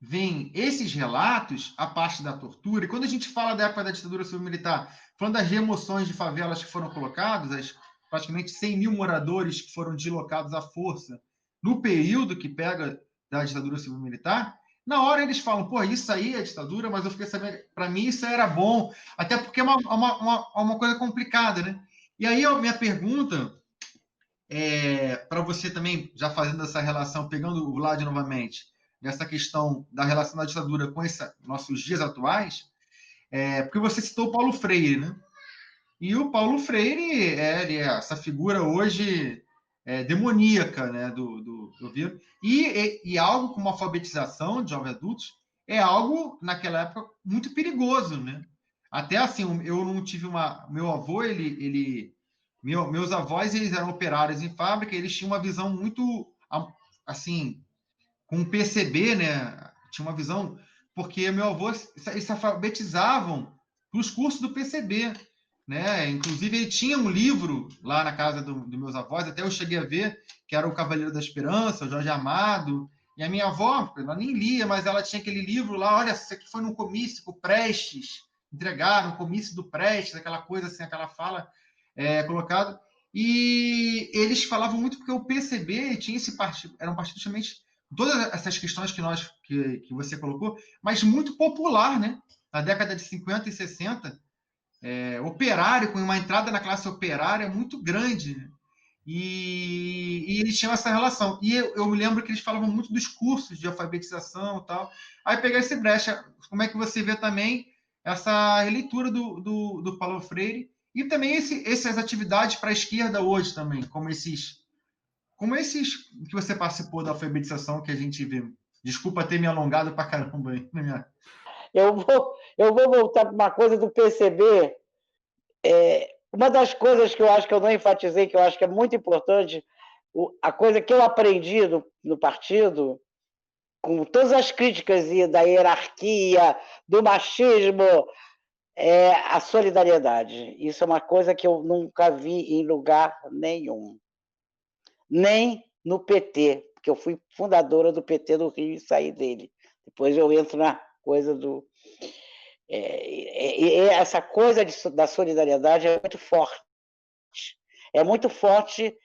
veem esses relatos, a parte da tortura, e quando a gente fala da época da ditadura civil-militar, falando das remoções de favelas que foram colocadas, as praticamente 100 mil moradores que foram deslocados à força no período que pega da ditadura civil-militar, na hora eles falam, pô, isso aí é ditadura, mas eu fiquei sabendo, para mim isso era bom, até porque é uma coisa complicada, né? E aí a minha pergunta para você também, já fazendo essa relação, pegando o Vlad novamente, nessa questão da relação da ditadura com nossos dias atuais, porque você citou o Paulo Freire, né? E o Paulo Freire ele é essa figura hoje demoníaca, né, do governo. E algo como alfabetização de jovens adultos é algo, naquela época, muito perigoso, né? Até assim, eu não tive meu avô, meus avós, eles eram operários em fábrica, eles tinham uma visão muito, assim, com PCB, né? Tinha uma visão, porque meu avô, eles se alfabetizavam para os cursos do PCB, né? Inclusive, ele tinha um livro lá na casa dos meus avós, até eu cheguei a ver, que era o Cavaleiro da Esperança, o Jorge Amado, e a minha avó, ela nem lia, mas ela tinha aquele livro lá, olha, isso aqui foi num comício com o Prestes, entregaram, um comício do Prestes, aquela coisa assim, aquela fala colocado, e eles falavam muito porque o PCB tinha esse partido, era um partido justamente todas essas questões que você colocou, mas muito popular, né? Na década de 50 e 60, operário, com uma entrada na classe operária muito grande, né? E eles tinham essa relação. E eu me lembro que eles falavam muito dos cursos de alfabetização e tal. Aí pegar esse brecha, como é que você vê também essa releitura do Paulo Freire e também essas atividades para a esquerda hoje também, como esses que você participou da alfabetização que a gente vê. Desculpa ter me alongado para caramba aí. Eu vou voltar para uma coisa do PCB. Uma das coisas que eu acho que eu não enfatizei, que eu acho que é muito importante, a coisa que eu aprendi no partido, com todas as críticas da hierarquia, do machismo, é a solidariedade. Isso é uma coisa que eu nunca vi em lugar nenhum. Nem no PT, porque eu fui fundadora do PT do Rio e saí dele. Depois eu entro na coisa do... essa coisa da solidariedade é muito forte. É muito forte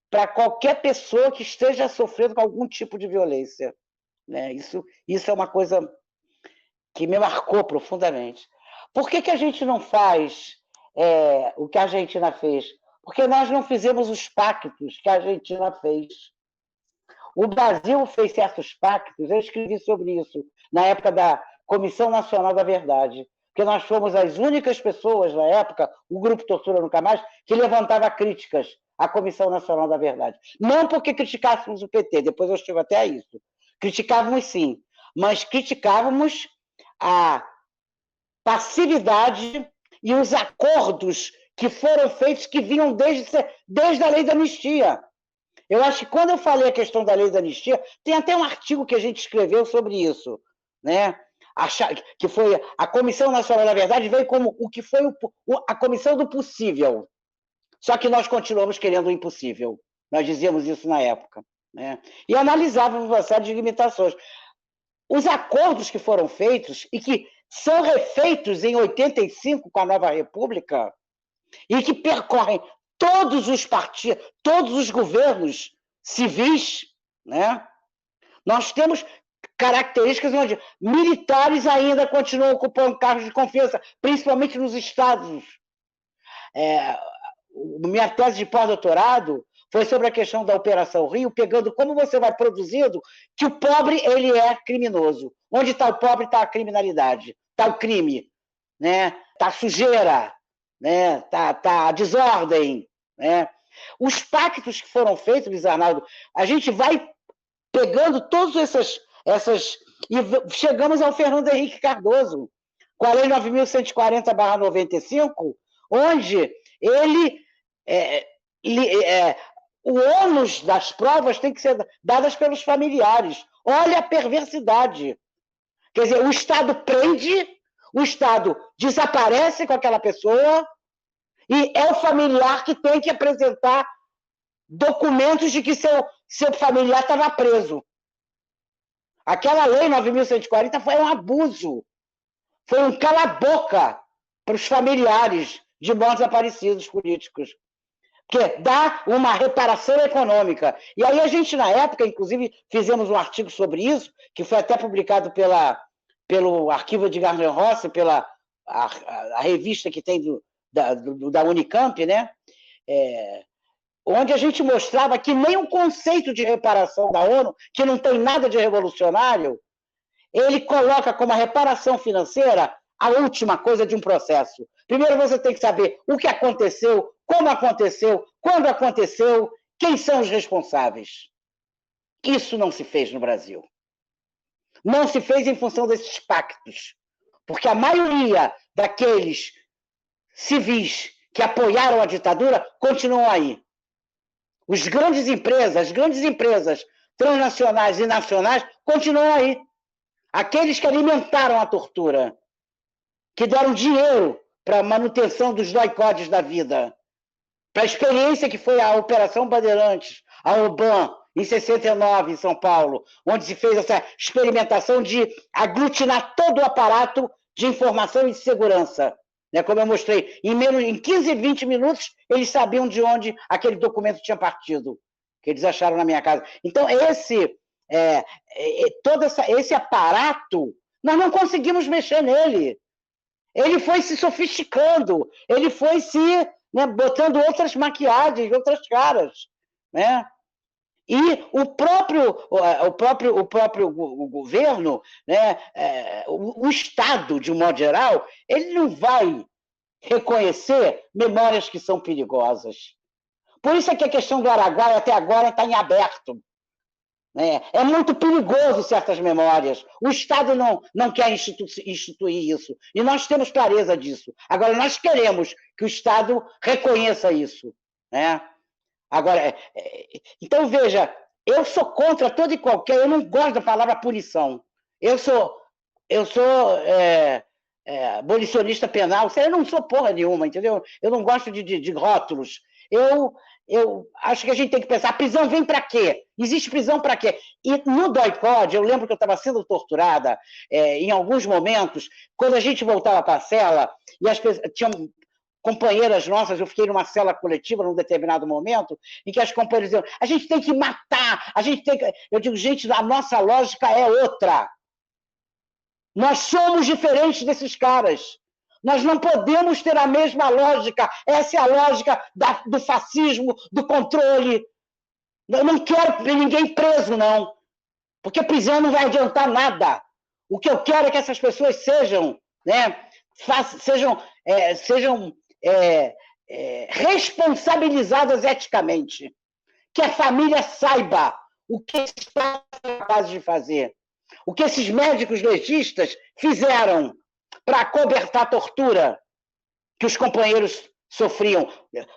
para qualquer pessoa que esteja sofrendo com algum tipo de violência, né? Isso é uma coisa que me marcou profundamente. Por que a gente não faz o que a Argentina fez? Porque nós não fizemos os pactos que a Argentina fez. O Brasil fez certos pactos, eu escrevi sobre isso na época da Comissão Nacional da Verdade, porque nós fomos as únicas pessoas na época, o Grupo Tortura Nunca Mais, que levantava críticas à Comissão Nacional da Verdade. Não porque criticássemos o PT, depois eu chego até a isso. Criticávamos sim, mas criticávamos a passividade e os acordos que foram feitos, que vinham desde a lei da anistia. Eu acho que quando eu falei a questão da lei da anistia, tem até um artigo que a gente escreveu sobre isso, né? Que foi a Comissão Nacional da Verdade, veio como o que foi a Comissão do Possível. Só que nós continuamos querendo o impossível. Nós dizíamos isso na época, né? E analisávamos uma série de limitações. Os acordos que foram feitos e que são refeitos em 85 com a Nova República e que percorrem todos os partidos, todos os governos civis, né? Nós temos características onde militares ainda continuam ocupando cargos de confiança, principalmente nos estados. Minha tese de pós-doutorado foi sobre a questão da Operação Rio, pegando como você vai produzindo que o pobre ele é criminoso. Onde está o pobre está a criminalidade, está o crime, né? Está a sujeira, né? Tá a desordem, né? Os pactos que foram feitos, Luiz Arnaldo, a gente vai pegando todas essas e chegamos ao Fernando Henrique Cardoso, com a Lei 9.140/95, onde ele o ônus das provas tem que ser dadas pelos familiares. Olha a perversidade. Quer dizer, o Estado prende, o Estado desaparece com aquela pessoa e é o familiar que tem que apresentar documentos de que seu familiar estava preso. Aquela lei 9.140 foi um abuso, foi um cala-boca para os familiares de mortos desaparecidos políticos, porque dá uma reparação econômica. E aí a gente, na época, inclusive, fizemos um artigo sobre isso, que foi até publicado pelo Arquivo de Gardner Rossi, pela a revista que tem da Unicamp, né? Onde a gente mostrava que nem o conceito de reparação da ONU, que não tem nada de revolucionário, ele coloca como a reparação financeira a última coisa de um processo. Primeiro você tem que saber o que aconteceu, como aconteceu, quando aconteceu, quem são os responsáveis. Isso não se fez no Brasil. Não se fez em função desses pactos, porque a maioria daqueles civis que apoiaram a ditadura continuam aí. As grandes empresas transnacionais e nacionais continuam aí. Aqueles que alimentaram a tortura, que deram dinheiro para a manutenção dos doicodes da vida, para a experiência que foi a Operação Bandeirantes, a OBAN, em 69, em São Paulo, onde se fez essa experimentação de aglutinar todo o aparato de informação e de segurança. Como eu mostrei, em 15, 20 minutos, eles sabiam de onde aquele documento tinha partido, que eles acharam na minha casa. Então, todo esse aparato, nós não conseguimos mexer nele. Ele foi se sofisticando, ele foi se botando outras maquiagens, outras caras, né? E o próprio governo, né, o Estado, de um modo geral, ele não vai reconhecer memórias que são perigosas. Por isso é que a questão do Araguaia até agora está em aberto. Né? É muito perigoso certas memórias. O Estado não quer instituir isso. E nós temos clareza disso. Agora, nós queremos que o Estado reconheça isso. Né? Agora, então, veja, eu sou contra todo e qualquer... Eu não gosto da palavra punição. Eu sou abolicionista penal. Eu não sou porra nenhuma, entendeu? Eu não gosto de rótulos. Eu acho que a gente tem que pensar, a prisão vem para quê? Existe prisão para quê? E no DOI-CODE, eu lembro que eu estava sendo torturada em alguns momentos, quando a gente voltava para a cela, e as pessoas tinham companheiras nossas, eu fiquei numa cela coletiva num determinado momento, em que as companheiras diziam, a gente tem que matar, a gente tem que... Eu digo, gente, a nossa lógica é outra. Nós somos diferentes desses caras. Nós não podemos ter a mesma lógica. Essa é a lógica do fascismo, do controle. Eu não quero ninguém preso, não. Porque prisão não vai adiantar nada. O que eu quero é que essas pessoas sejam, né, sejam responsabilizadas eticamente. Que a família saiba o que está capaz de fazer. O que esses médicos legistas fizeram para acobertar a tortura que os companheiros sofriam,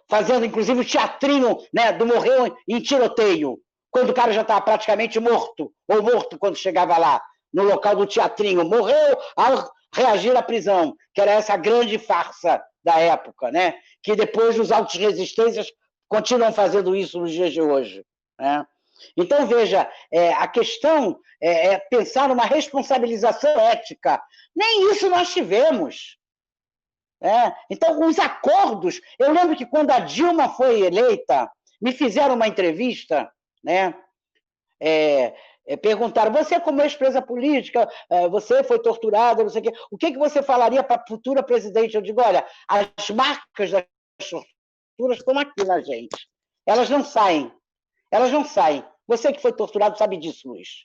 fazendo inclusive o teatrinho, né, do morreu em tiroteio, quando o cara já estava praticamente morto, ou morto quando chegava lá, no local do teatrinho, morreu ao reagir à prisão, que era essa grande farsa da época, né, que depois os autos resistências continuam fazendo isso nos dias de hoje. Né? Então, veja, a questão é pensar numa responsabilização ética. Nem isso nós tivemos. Então, os acordos... Eu lembro que quando a Dilma foi eleita, me fizeram uma entrevista, né? Perguntaram, você como ex-presa política, você foi torturada, não sei o quê, o que você falaria para a futura presidente? Eu digo, olha, as marcas das torturas estão aqui na gente. Elas não saem. Elas não saem. Você que foi torturado sabe disso, Luiz.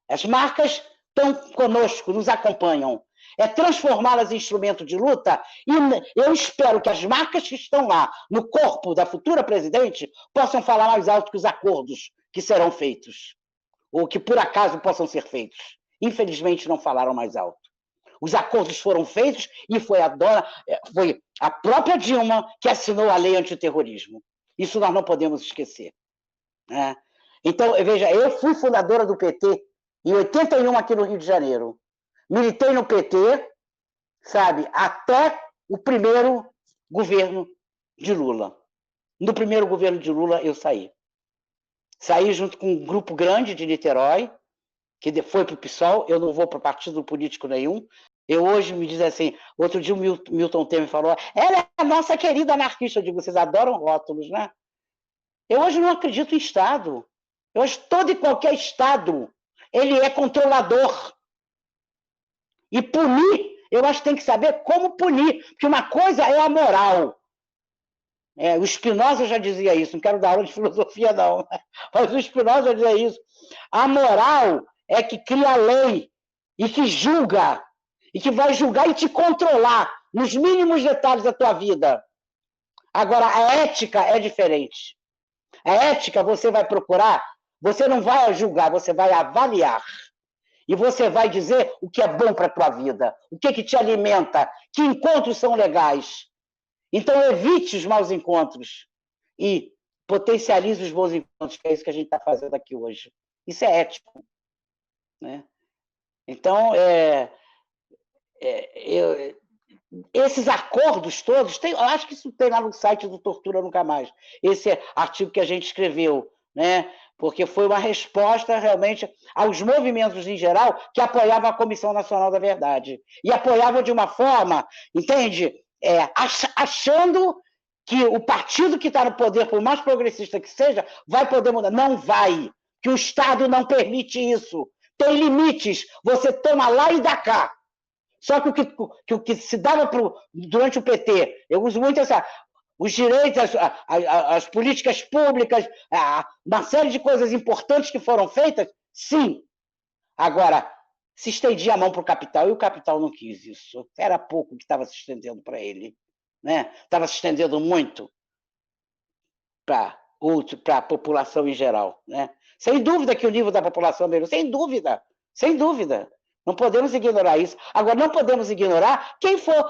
As marcas estão conosco, nos acompanham. É transformá-las em instrumento de luta e eu espero que as marcas que estão lá no corpo da futura presidente possam falar mais alto que os acordos que serão feitos, ou que por acaso possam ser feitos. Infelizmente não falaram mais alto. Os acordos foram feitos e foi a própria Dilma que assinou a lei antiterrorismo. Isso nós não podemos esquecer. né? Então, veja, eu fui fundadora do PT em 81 aqui no Rio de Janeiro. Militei no PT, sabe, até o primeiro governo de Lula. No primeiro governo de Lula, eu saí. Saí junto com um grupo grande de Niterói, que foi para o PSOL, eu não vou para partido político nenhum. Eu hoje me diz assim, outro dia o Milton Temer falou, ela é a nossa querida anarquista. Eu digo, vocês adoram rótulos, né? Eu hoje não acredito em Estado. Eu hoje todo e qualquer Estado, ele é controlador. E punir, eu acho que tem que saber como punir, porque uma coisa é a moral. O Spinoza já dizia isso, não quero dar aula de filosofia não, mas o Spinoza já dizia isso. A moral é que cria lei e que julga, e que vai julgar e te controlar nos mínimos detalhes da tua vida. Agora, a ética é diferente. A ética você vai procurar, você não vai julgar, você vai avaliar. E você vai dizer o que é bom para a tua vida, o que te alimenta, que encontros são legais. Então, evite os maus encontros e potencialize os bons encontros, que é isso que a gente está fazendo aqui hoje. Isso é ético, né? Então, esses acordos todos, eu acho que isso tem lá no site do Tortura Nunca Mais, esse artigo que a gente escreveu, né? Porque foi uma resposta realmente aos movimentos em geral que apoiavam a Comissão Nacional da Verdade. E apoiavam de uma forma, entende? Achando que o partido que está no poder, por mais progressista que seja, vai poder mudar. Não vai, que o Estado não permite isso. Tem limites, você toma lá e dá cá. Só que o que se dava durante o PT, eu uso muito os direitos, as políticas públicas, uma série de coisas importantes que foram feitas, sim. Agora, se estendia a mão para o capital, e o capital não quis isso. Era pouco que estava se estendendo para ele, né? Estava se estendendo muito para a população em geral, né? Sem dúvida que o nível da população melhorou, sem dúvida, sem dúvida. Não podemos ignorar isso. Agora, não podemos ignorar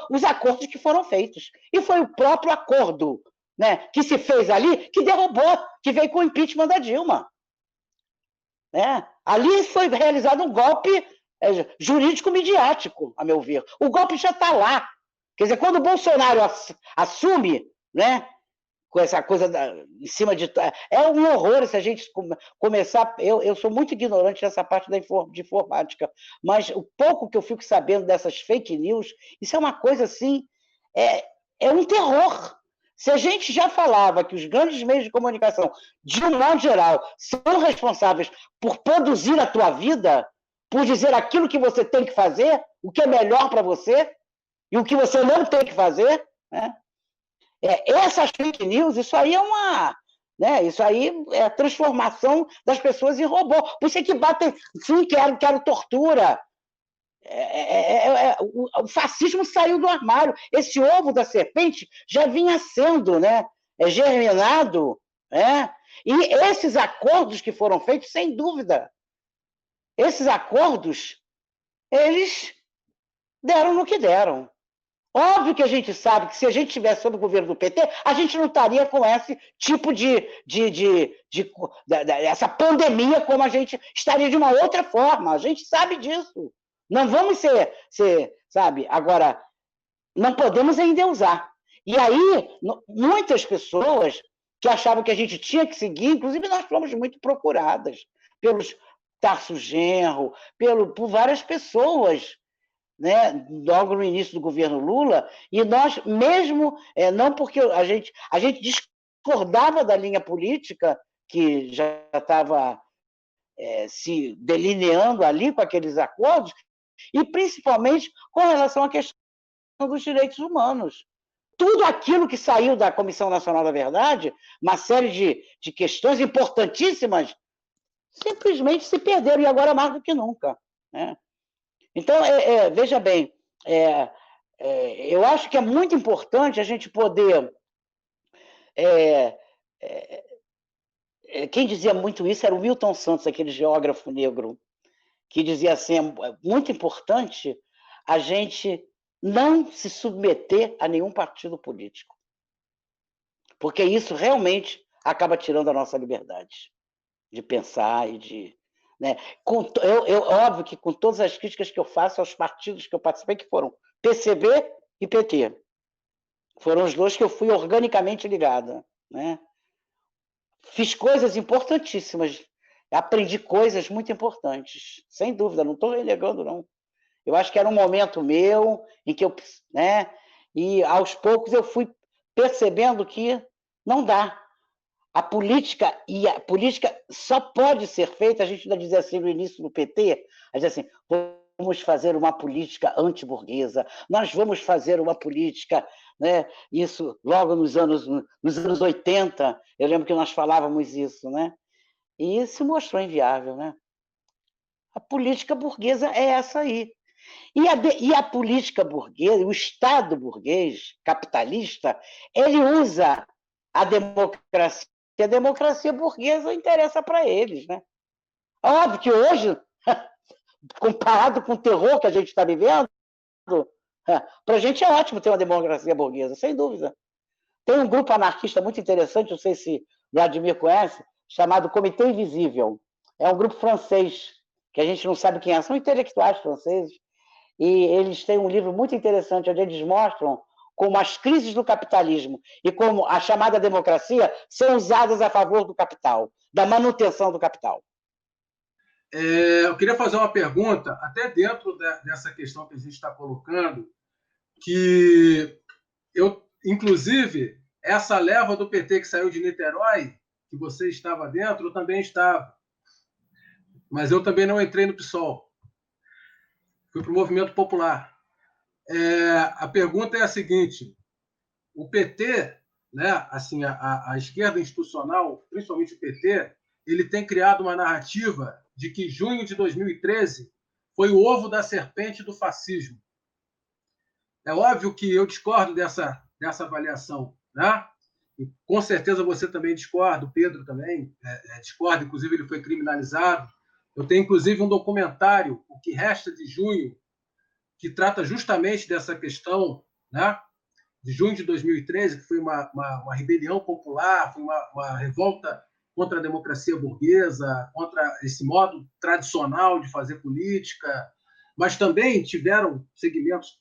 os acordos que foram feitos. E foi o próprio acordo, né, que se fez ali, que derrubou, que veio com o impeachment da Dilma. Né? Ali foi realizado um golpe jurídico-midiático, a meu ver. O golpe já está lá. Quer dizer, quando o Bolsonaro assume, né, com essa coisa em cima de... É um horror se a gente começar... Eu sou muito ignorante nessa parte de informática, mas o pouco que eu fico sabendo dessas fake news, isso é uma coisa assim... É um terror. Se a gente já falava que os grandes meios de comunicação, de um modo geral, são responsáveis por produzir a tua vida, por dizer aquilo que você tem que fazer, o que é melhor para você, e o que você não tem que fazer, né? Essas fake news, isso aí é né, isso aí é a transformação das pessoas em robô. Por isso é que batem, sim, quero tortura. O fascismo saiu do armário. Esse ovo da serpente já vinha sendo, né, germinado, né? E esses acordos que foram feitos, sem dúvida, esses acordos, eles deram no que deram. Óbvio que a gente sabe que se a gente estivesse sob o governo do PT, a gente não estaria com esse tipo essa pandemia, como a gente estaria de uma outra forma. A gente sabe disso. Não vamos ser, sabe? Agora, não podemos endeusar. E aí, muitas pessoas que achavam que a gente tinha que seguir, inclusive nós fomos muito procuradas pelos Tarso Genro, por várias pessoas, né, logo no início do governo Lula, e nós mesmo, não porque a gente discordava da linha política que já estava se delineando ali com aqueles acordos, e principalmente com relação à questão dos direitos humanos. Tudo aquilo que saiu da Comissão Nacional da Verdade, uma série de questões importantíssimas, simplesmente se perderam, e agora mais do que nunca, né? Então, veja bem, eu acho que é muito importante a gente poder... quem dizia muito isso era o Milton Santos, aquele geógrafo negro, que dizia assim, é muito importante a gente não se submeter a nenhum partido político, porque isso realmente acaba tirando a nossa liberdade. de pensar e de... Né? Óbvio que com todas as críticas que eu faço aos partidos que eu participei, que foram PCB e PT. Foram os dois que eu fui organicamente ligada. Né? Fiz coisas importantíssimas, aprendi coisas muito importantes, sem dúvida, não estou renegando, não. Eu acho que era um momento meu em que eu... Né? E aos poucos eu fui percebendo que não dá. A política só pode ser feita, a gente ainda dizia assim no início do PT, a gente dizia assim, vamos fazer uma política antiburguesa, nós vamos fazer uma política, né? Isso logo nos anos 80, eu lembro que nós falávamos isso, né? E se mostrou inviável, né? A política burguesa é essa aí. E a política burguesa, o Estado burguês, capitalista, ele usa a democracia burguesa interessa para eles. Né? Óbvio que hoje, comparado com o terror que a gente está vivendo, para a gente é ótimo ter uma democracia burguesa, sem dúvida. Tem um grupo anarquista muito interessante, não sei se Vladimir conhece, chamado Comitê Invisível. É um grupo francês, que a gente não sabe quem é, são intelectuais franceses, e eles têm um livro muito interessante, onde eles mostram como as crises do capitalismo e como a chamada democracia são usadas a favor do capital, da manutenção do capital. Eu queria fazer uma pergunta, até dentro dessa questão que a gente está colocando, que eu, inclusive, essa leva do PT que saiu de Niterói, que você estava dentro, eu também estava. Mas eu também não entrei no PSOL. Fui para o Movimento Popular. A pergunta é a seguinte: o PT, né, assim, a esquerda institucional, principalmente o PT, ele tem criado uma narrativa de que junho de 2013 foi o ovo da serpente do fascismo. É óbvio que eu discordo dessa avaliação, né? E com certeza você também discorda, o Pedro também discorda, inclusive ele foi criminalizado. Eu tenho, inclusive, um documentário, O que Resta de Junho, que trata justamente dessa questão, né, de junho de 2013, que foi uma rebelião popular, foi uma revolta contra a democracia burguesa, contra esse modo tradicional de fazer política, mas também tiveram segmentos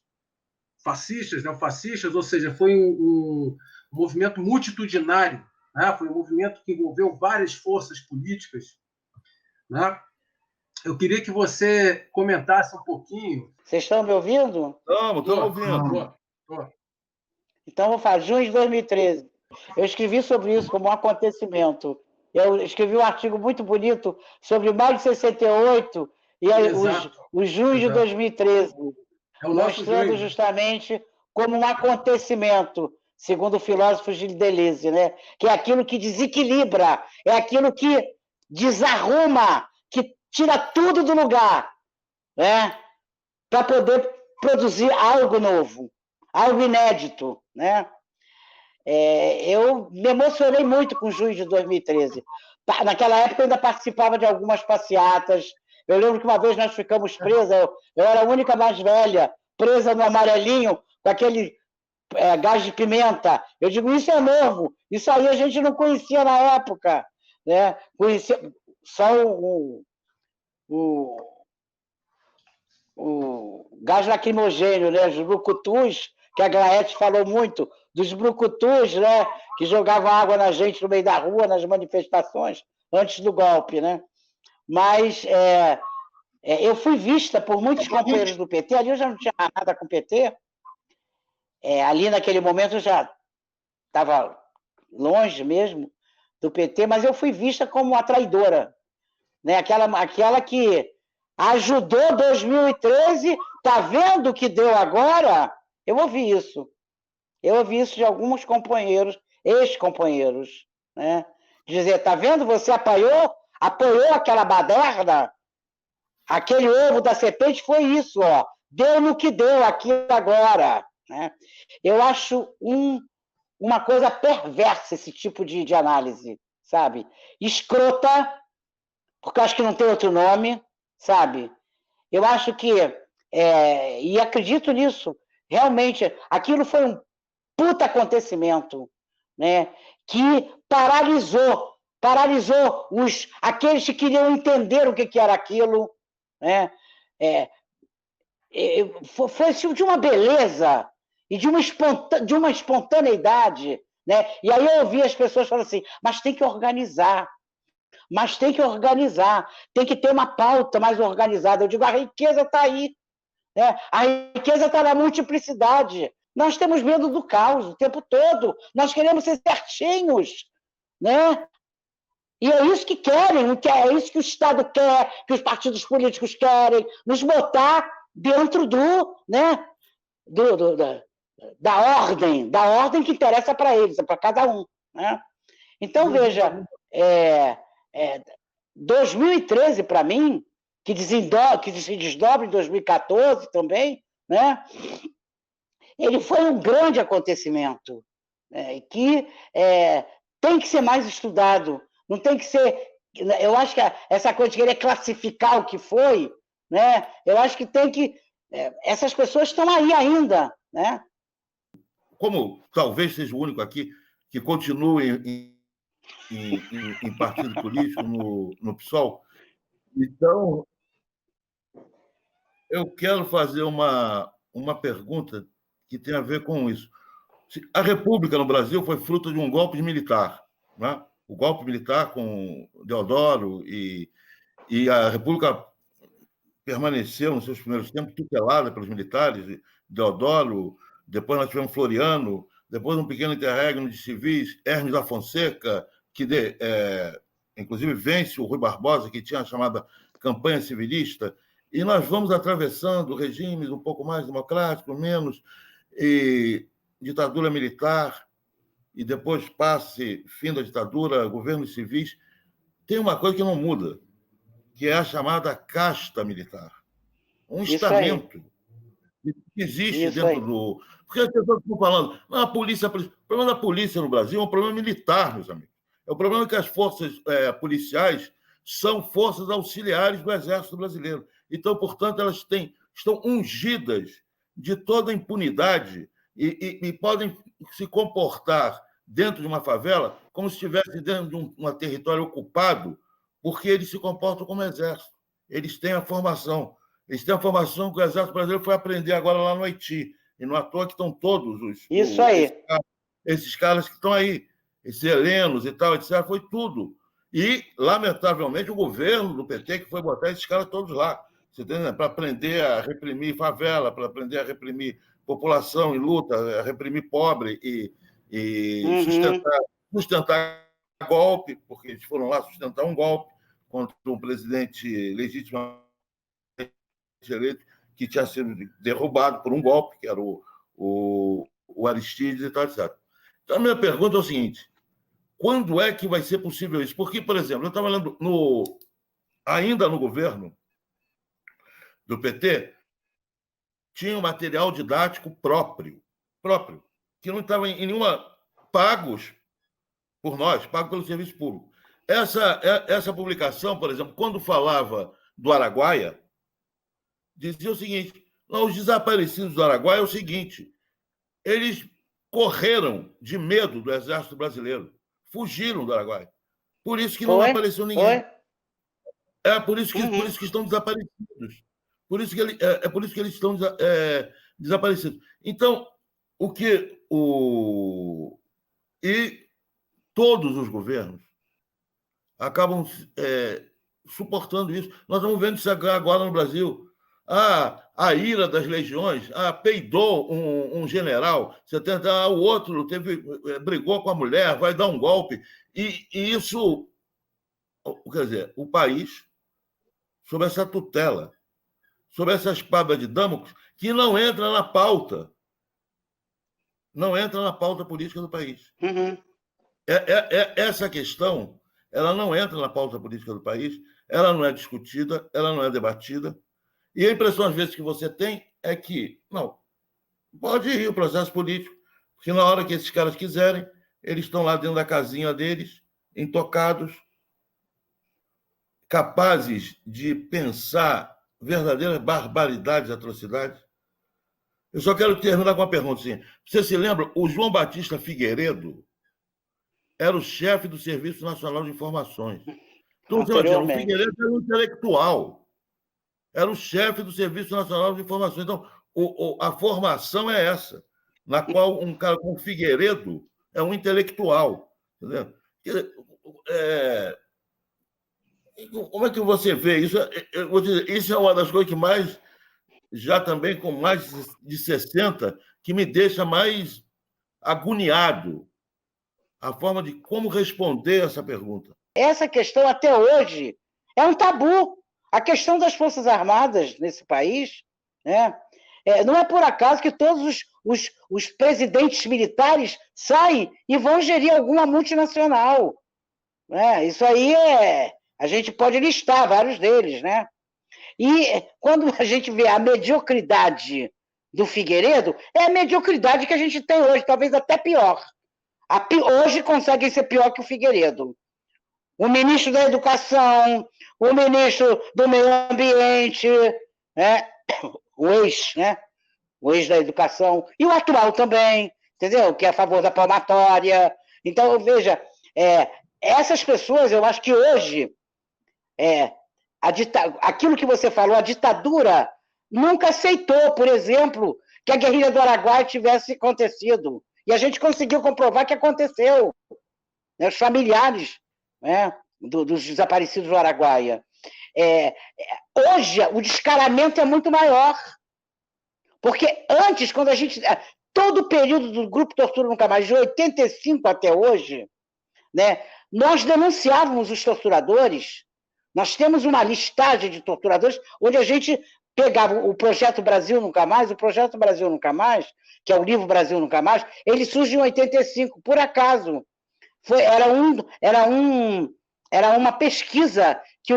fascistas, neofascistas, ou seja, foi um movimento multitudinário, né? Foi um movimento que envolveu várias forças políticas, né? Eu queria que você comentasse um pouquinho. Vocês estão me ouvindo? Estamos ouvindo. Então, vou falar, junho de 2013. Eu escrevi sobre isso como um acontecimento. Eu escrevi um artigo muito bonito sobre maio de 68 e o junho de 2013, mostrando justamente como um acontecimento, segundo o filósofo Gilles Deleuze, né? Que é aquilo que desequilibra, é aquilo que desarruma, que tira tudo do lugar, né? Para poder produzir algo novo, algo inédito, né? Eu me emocionei muito com junho de 2013. Naquela época eu ainda participava de algumas passeatas. Eu lembro que uma vez nós ficamos presas, eu era a única mais velha, presa no amarelinho, com aquele gás de pimenta. Eu digo, isso é novo, isso aí a gente não conhecia na época, né? Conhecia só o gás lacrimogêneo, né? Os brucutus, que a Glaete falou muito, dos brucutus, né? Que jogavam água na gente no meio da rua, nas manifestações, antes do golpe, né? Mas eu fui vista por muitos companheiros do PT, ali eu já não tinha nada com o PT, ali naquele momento eu já estava longe mesmo do PT, mas eu fui vista como uma traidora, né? Aquela que ajudou 2013, tá vendo o que deu agora? Eu ouvi isso de alguns companheiros, ex-companheiros, né? Dizer, tá vendo, você apoiou aquela baderna, aquele ovo da serpente, foi isso, ó, deu no que deu aqui agora, né? Eu acho uma coisa perversa esse tipo de análise, sabe? Escrota, porque eu acho que não tem outro nome, sabe? Eu acho que, e acredito nisso, realmente, aquilo foi um puta acontecimento, né? Que paralisou paralisou aqueles que queriam entender o que era aquilo, né? Foi de uma beleza e de uma espontaneidade, né? E aí eu ouvi as pessoas falando assim, mas tem que organizar, tem que ter uma pauta mais organizada. Eu digo, a riqueza está aí, né? A riqueza está na multiplicidade. Nós temos medo do caos o tempo todo, nós queremos ser certinhos, né? E é isso que querem, é isso que o Estado quer, que os partidos políticos querem, nos botar dentro né, da ordem que interessa para eles, para cada um. Né? Então, veja, 2013, para mim, que se desdobra em 2014 também, né, ele foi um grande acontecimento, que tem que ser mais estudado, não tem que ser... Eu acho que essa coisa de querer classificar o que foi, né, eu acho que tem que... essas pessoas estão aí ainda, né? Como talvez seja o único aqui que continue em partido político, no PSOL, então eu quero fazer uma pergunta que tem a ver com isso. A República no Brasil foi fruto de um golpe militar, né? O golpe militar com Deodoro e a República permaneceu, nos seus primeiros tempos, tutelada pelos militares, Deodoro, depois nós tivemos Floriano, depois um pequeno interregno de civis, Hermes da Fonseca, que inclusive vence o Rui Barbosa, que tinha a chamada campanha civilista, e nós vamos atravessando regimes um pouco mais democráticos, menos, e ditadura militar, e depois passe, fim da ditadura, governos civis. Tem uma coisa que não muda, que é a chamada casta militar. Um estamento que existe dentro do... Porque as pessoas estão falando, não, a polícia... O problema da polícia no Brasil é um problema militar, meus amigos. É o problema que as forças policiais são forças auxiliares do Exército Brasileiro. Então, portanto, elas estão ungidas de toda a impunidade e podem se comportar dentro de uma favela como se estivesse dentro de um território ocupado, porque eles se comportam como exército. Eles têm a formação. Eles têm a formação que o Exército Brasileiro foi aprender agora lá no Haiti. E não à toa que estão todos Isso aí. Esses caras que estão aí, esses helenos e tal, etc., foi tudo. E, lamentavelmente, o governo do PT que foi botar esses caras todos lá. Você entende? Para aprender a reprimir favela, para aprender a reprimir população em luta, a reprimir pobre e sustentar golpe, porque eles foram lá sustentar um golpe contra um presidente legitimamente eleito que tinha sido derrubado por um golpe, que era o Aristides e tal, etc. Então, a minha pergunta é o seguinte: quando é que vai ser possível isso? Porque, por exemplo, eu estava olhando ainda no governo do PT, tinha um material didático próprio, que não estava em nenhuma... pagos por nós, pagos pelo serviço público. Essa publicação, por exemplo, quando falava do Araguaia, dizia o seguinte: não, os desaparecidos do Araguaia é o seguinte, eles correram de medo do Exército Brasileiro, fugiram do Araguaia. Por isso que não apareceu ninguém. Por isso que estão desaparecidos. Por isso que eles estão desaparecidos. Então, e todos os governos acabam suportando isso. Nós estamos vendo isso agora no Brasil. A ira das legiões, peidou um general, o outro brigou com a mulher, vai dar um golpe. E isso, quer dizer, o país, sob essa tutela, sob essa espada de Damocles, que não entra na pauta. Não entra na pauta política do país. Essa questão, ela não entra na pauta política do país, ela não é discutida, ela não é debatida. E a impressão, às vezes, que você tem é que, não, pode ir o processo político, porque na hora que esses caras quiserem, eles estão lá dentro da casinha deles, intocados, capazes de pensar verdadeiras barbaridades, atrocidades. Eu só quero terminar com uma pergunta. Assim. Você se lembra? O João Batista Figueiredo, era o chefe do Serviço Nacional de Informações. Então, você imagina, o Figueiredo era um intelectual, era o chefe do Serviço Nacional de Informações. Então, a formação é essa, na qual um cara como Figueiredo é um intelectual. Entendeu? Como é que você vê isso? Eu vou dizer, isso é uma das coisas que mais, já também com mais de 60, que me deixa mais agoniado, a forma de como responder essa pergunta. Essa questão, até hoje, é um tabu. A questão das Forças Armadas nesse país, né? Não é por acaso que todos os presidentes militares saem e vão gerir alguma multinacional. Né? Isso aí a gente pode listar vários deles. Né? E quando a gente vê a mediocridade do Figueiredo, é a mediocridade que a gente tem hoje, talvez até pior. Hoje conseguem ser pior que o Figueiredo. O ministro da Educação, o ministro do Meio Ambiente, né? O ex, né? O ex da Educação, e o atual também, entendeu? Que é a favor da palmatória. Então, veja, essas pessoas, eu acho que hoje, aquilo que você falou, a ditadura nunca aceitou, por exemplo, que a guerrilha do Araguaia tivesse acontecido. E a gente conseguiu comprovar que aconteceu. Né? Os familiares, né, dos desaparecidos do Araguaia. Hoje, o descaramento é muito maior. Porque antes, quando a gente... Todo o período do Grupo Tortura Nunca Mais, de 85 até hoje, né, nós denunciávamos os torturadores. Nós temos uma listagem de torturadores onde a gente pegava o Projeto Brasil Nunca Mais. O Projeto Brasil Nunca Mais, que é o livro Brasil Nunca Mais, ele surge em 85, por acaso. Era uma pesquisa que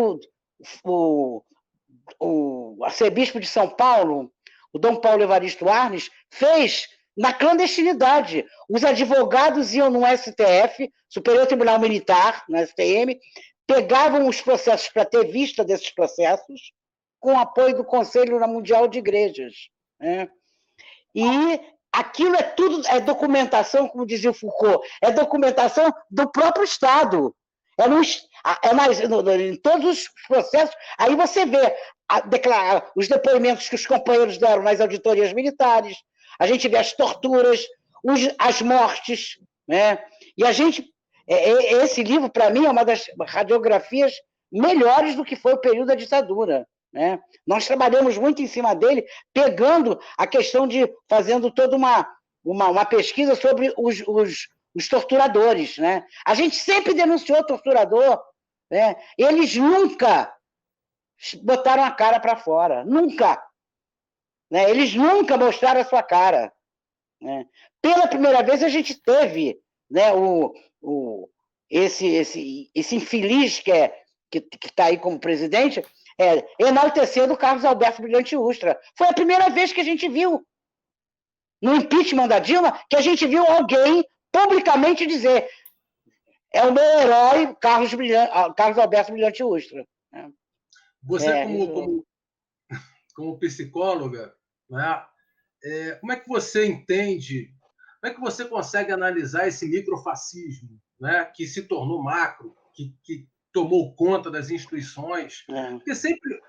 o arcebispo de São Paulo, o Dom Paulo Evaristo Arnes, fez na clandestinidade. Os advogados iam no STF, Superior Tribunal Militar, no STM, pegavam os processos para ter vista desses processos, com apoio do Conselho Mundial de Igrejas. Né? E aquilo tudo documentação, como dizia o Foucault, é documentação do próprio Estado. Em todos os processos, aí você vê os depoimentos que os companheiros deram nas auditorias militares, a gente vê as torturas, as mortes, né? E esse livro, para mim, é uma das radiografias melhores do que foi o período da ditadura. Né? Nós trabalhamos muito em cima dele, pegando a questão fazendo toda uma pesquisa sobre os torturadores. Né? A gente sempre denunciou torturador, né? Eles nunca botaram a cara para fora, nunca. Né? Eles nunca mostraram a sua cara. Né? Pela primeira vez a gente teve, né, esse infeliz que está aí como presidente, enaltecendo o Carlos Alberto Brilhante Ustra. Foi a primeira vez que a gente viu, no impeachment da Dilma, que a gente viu alguém publicamente dizer: é o meu herói, Carlos Alberto Brilhante Ustra. Você, como psicóloga, né, como é que você entende, como é que você consegue analisar esse microfascismo, né, que se tornou macro, que tomou conta das instituições? Porque sempre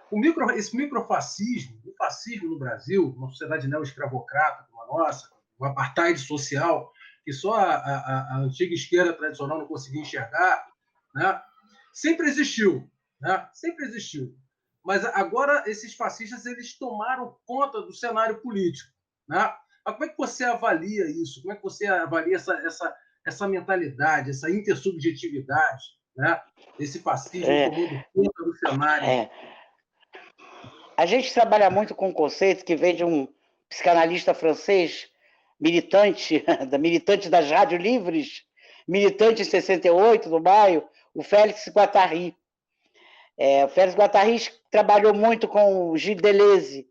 esse microfascismo, o fascismo no Brasil, uma sociedade neo-escravocrata como a nossa, um apartheid social, que só a antiga esquerda tradicional não conseguia enxergar, né, sempre existiu. Né? Sempre existiu. Mas agora esses fascistas eles tomaram conta do cenário político. Né? Mas como é que você avalia isso? Como é que você avalia essa mentalidade, essa intersubjetividade, né? Esse fascismo tomando conta do cenário? A gente trabalha muito com um conceito que vem de um psicanalista francês, militante das rádios livres, militante em 68, no Maio, o Félix Guattari. O Félix Guattari trabalhou muito com o Gilles Deleuze,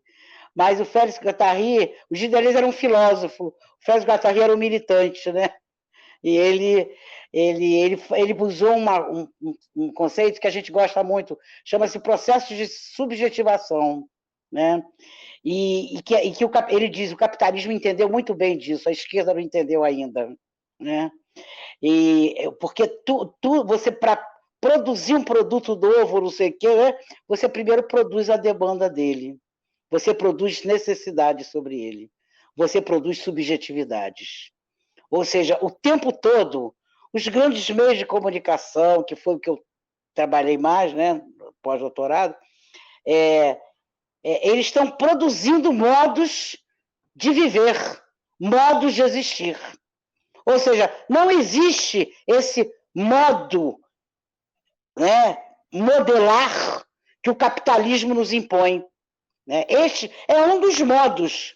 mas o Félix Guattari, o Gilles Deleuze era um filósofo, o Félix Guattari era um militante, né? E ele usou um conceito que a gente gosta muito, chama-se processo de subjetivação, né? Ele diz: o capitalismo entendeu muito bem disso, a esquerda não entendeu ainda, né? Porque você, para produzir um produto novo, não sei o quê, né? Você primeiro produz a demanda dele. Você produz necessidade sobre ele. Você produz subjetividades. Ou seja, o tempo todo, os grandes meios de comunicação, que foi o que eu trabalhei mais, né, pós-doutorado, eles estão produzindo modos de viver, modos de existir. Ou seja, não existe esse modo, né, modelar que o capitalismo nos impõe. Né? Este é um dos modos.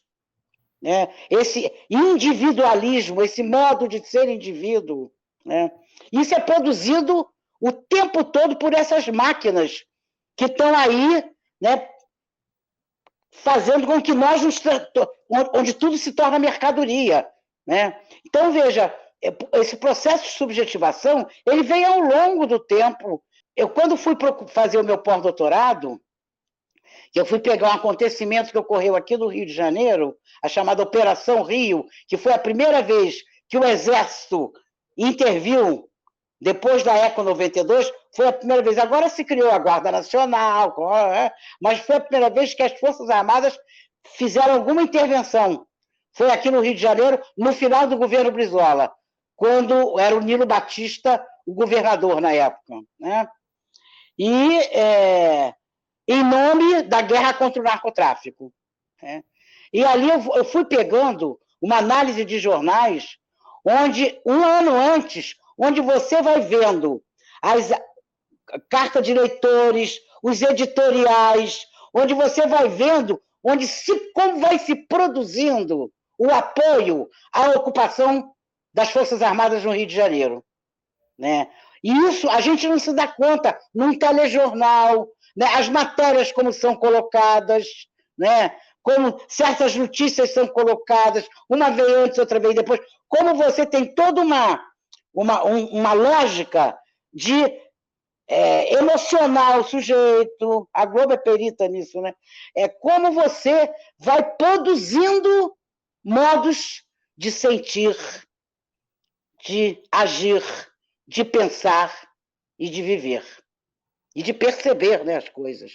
Né? Esse individualismo, esse modo de ser indivíduo. Né? Isso é produzido o tempo todo por essas máquinas que estão aí, né, fazendo com que nós onde tudo se torna mercadoria. Né? Então, veja, esse processo de subjetivação, ele vem ao longo do tempo. Eu, quando fui fazer o meu pós-doutorado, eu fui pegar um acontecimento que ocorreu aqui no Rio de Janeiro, a chamada Operação Rio, que foi a primeira vez que o Exército interviu depois da ECO 92, foi a primeira vez. Agora se criou a Guarda Nacional, mas foi a primeira vez que as Forças Armadas fizeram alguma intervenção. Foi aqui no Rio de Janeiro, no final do governo Brizola, quando era o Nilo Batista o governador na época. Né? E em nome da guerra contra o narcotráfico. Né? E ali eu fui pegando uma análise de jornais, onde, um ano antes, onde você vai vendo as cartas de leitores, os editoriais, onde você vai vendo como vai se produzindo o apoio à ocupação das Forças Armadas no Rio de Janeiro. Né? E isso a gente não se dá conta num telejornal, né? As matérias como são colocadas, né? Como certas notícias são colocadas, uma vez antes, outra vez depois, como você tem toda uma lógica de emocionar o sujeito, a Globo é perita nisso, né? É como você vai produzindo modos de sentir, de agir, de pensar e de viver. E de perceber, né, as coisas.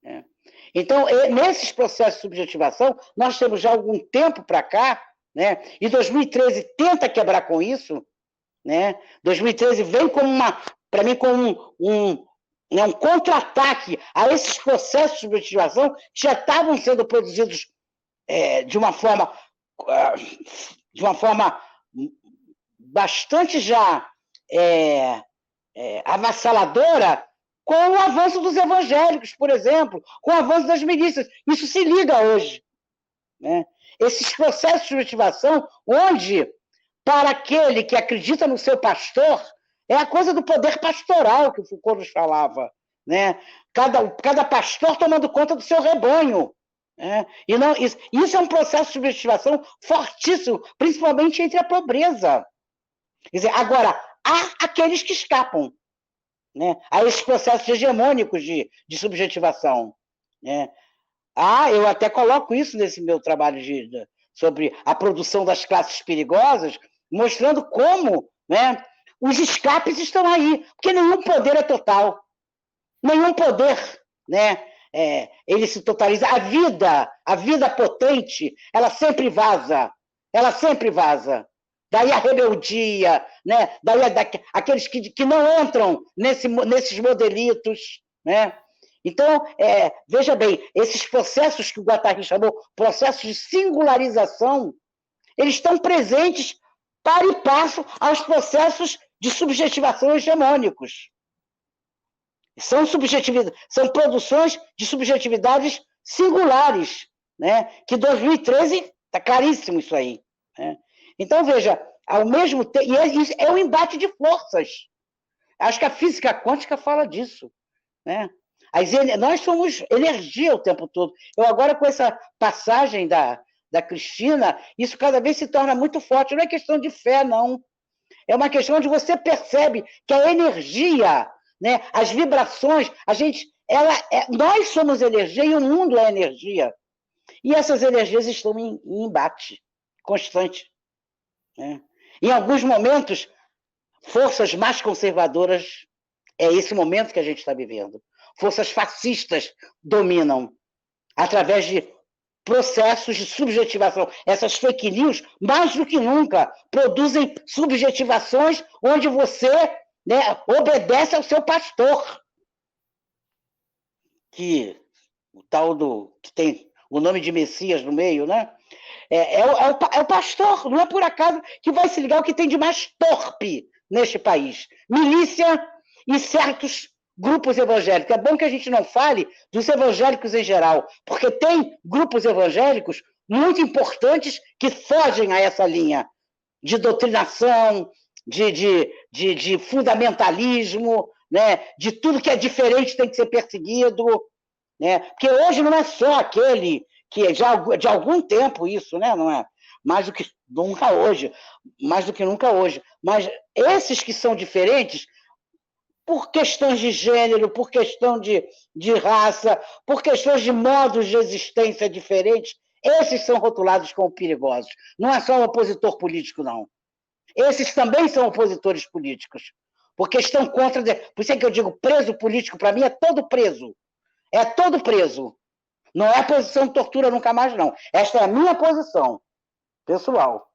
Né? Então, nesses processos de subjetivação, nós temos já algum tempo para cá, né? E 2013 tenta quebrar com isso. Né? 2013 vem como para mim, como um contra-ataque a esses processos de subjetivação que já estavam sendo produzidos de uma forma bastante já avassaladora, com o avanço dos evangélicos, por exemplo, com o avanço das milícias. Isso se liga hoje. Né? Esses processos de subjetivação, onde, para aquele que acredita no seu pastor, é a coisa do poder pastoral que o Foucault nos falava. Né? Cada pastor tomando conta do seu rebanho. Né? E não, isso é um processo de subjetivação fortíssimo, principalmente entre a pobreza. Quer dizer, agora, há aqueles que escapam, né, a esses processos hegemônicos de subjetivação. Né? Eu até coloco isso nesse meu trabalho sobre a produção das classes perigosas, mostrando como, né, os escapes estão aí, porque nenhum poder é total. Nenhum poder, né, ele se totaliza. A vida potente, ela sempre vaza. Ela sempre vaza. Daí a rebeldia, né? Daí aqueles que não entram nesses modelitos. Né? Então, veja bem, esses processos que o Guattari chamou processos de singularização, eles estão presentes para e passo aos processos de subjetivação hegemônicos. São produções de subjetividades singulares, né? Que 2013 está claríssimo isso aí. Né? Então, veja, ao mesmo tempo, e é um embate de forças. Acho que a física quântica fala disso. Né? Nós somos energia o tempo todo. Eu agora, com essa passagem da Cristina, isso cada vez se torna muito forte. Não é questão de fé, não. É uma questão onde você percebe que a energia, né, as vibrações, nós somos energia e o mundo é energia. E essas energias estão em embate constante. Né? Em alguns momentos, forças mais conservadoras, é esse momento que a gente está vivendo. Forças fascistas dominam através de processos de subjetivação. Essas fake news, mais do que nunca, produzem subjetivações onde você, né, obedece ao seu pastor. Que o tal do... que tem o nome de Messias no meio, né? É o pastor, não é por acaso que vai se ligar o que tem de mais torpe neste país. Milícia e certos grupos evangélicos. É bom que a gente não fale dos evangélicos em geral, porque tem grupos evangélicos muito importantes que fogem a essa linha de doutrinação, de fundamentalismo, né? De tudo que é diferente tem que ser perseguido, né? Porque hoje não é só aquele que já de algum tempo isso, né? Não é mais do que nunca hoje, mas esses que são diferentes por questões de gênero, por questão de raça, por questões de modos de existência diferentes, esses são rotulados como perigosos. Não é só o opositor político, não. Esses também são opositores políticos, porque estão contra... Por isso é que eu digo, preso político, para mim, é todo preso. É todo preso. Não é posição de tortura nunca mais, não. Esta é a minha posição, pessoal.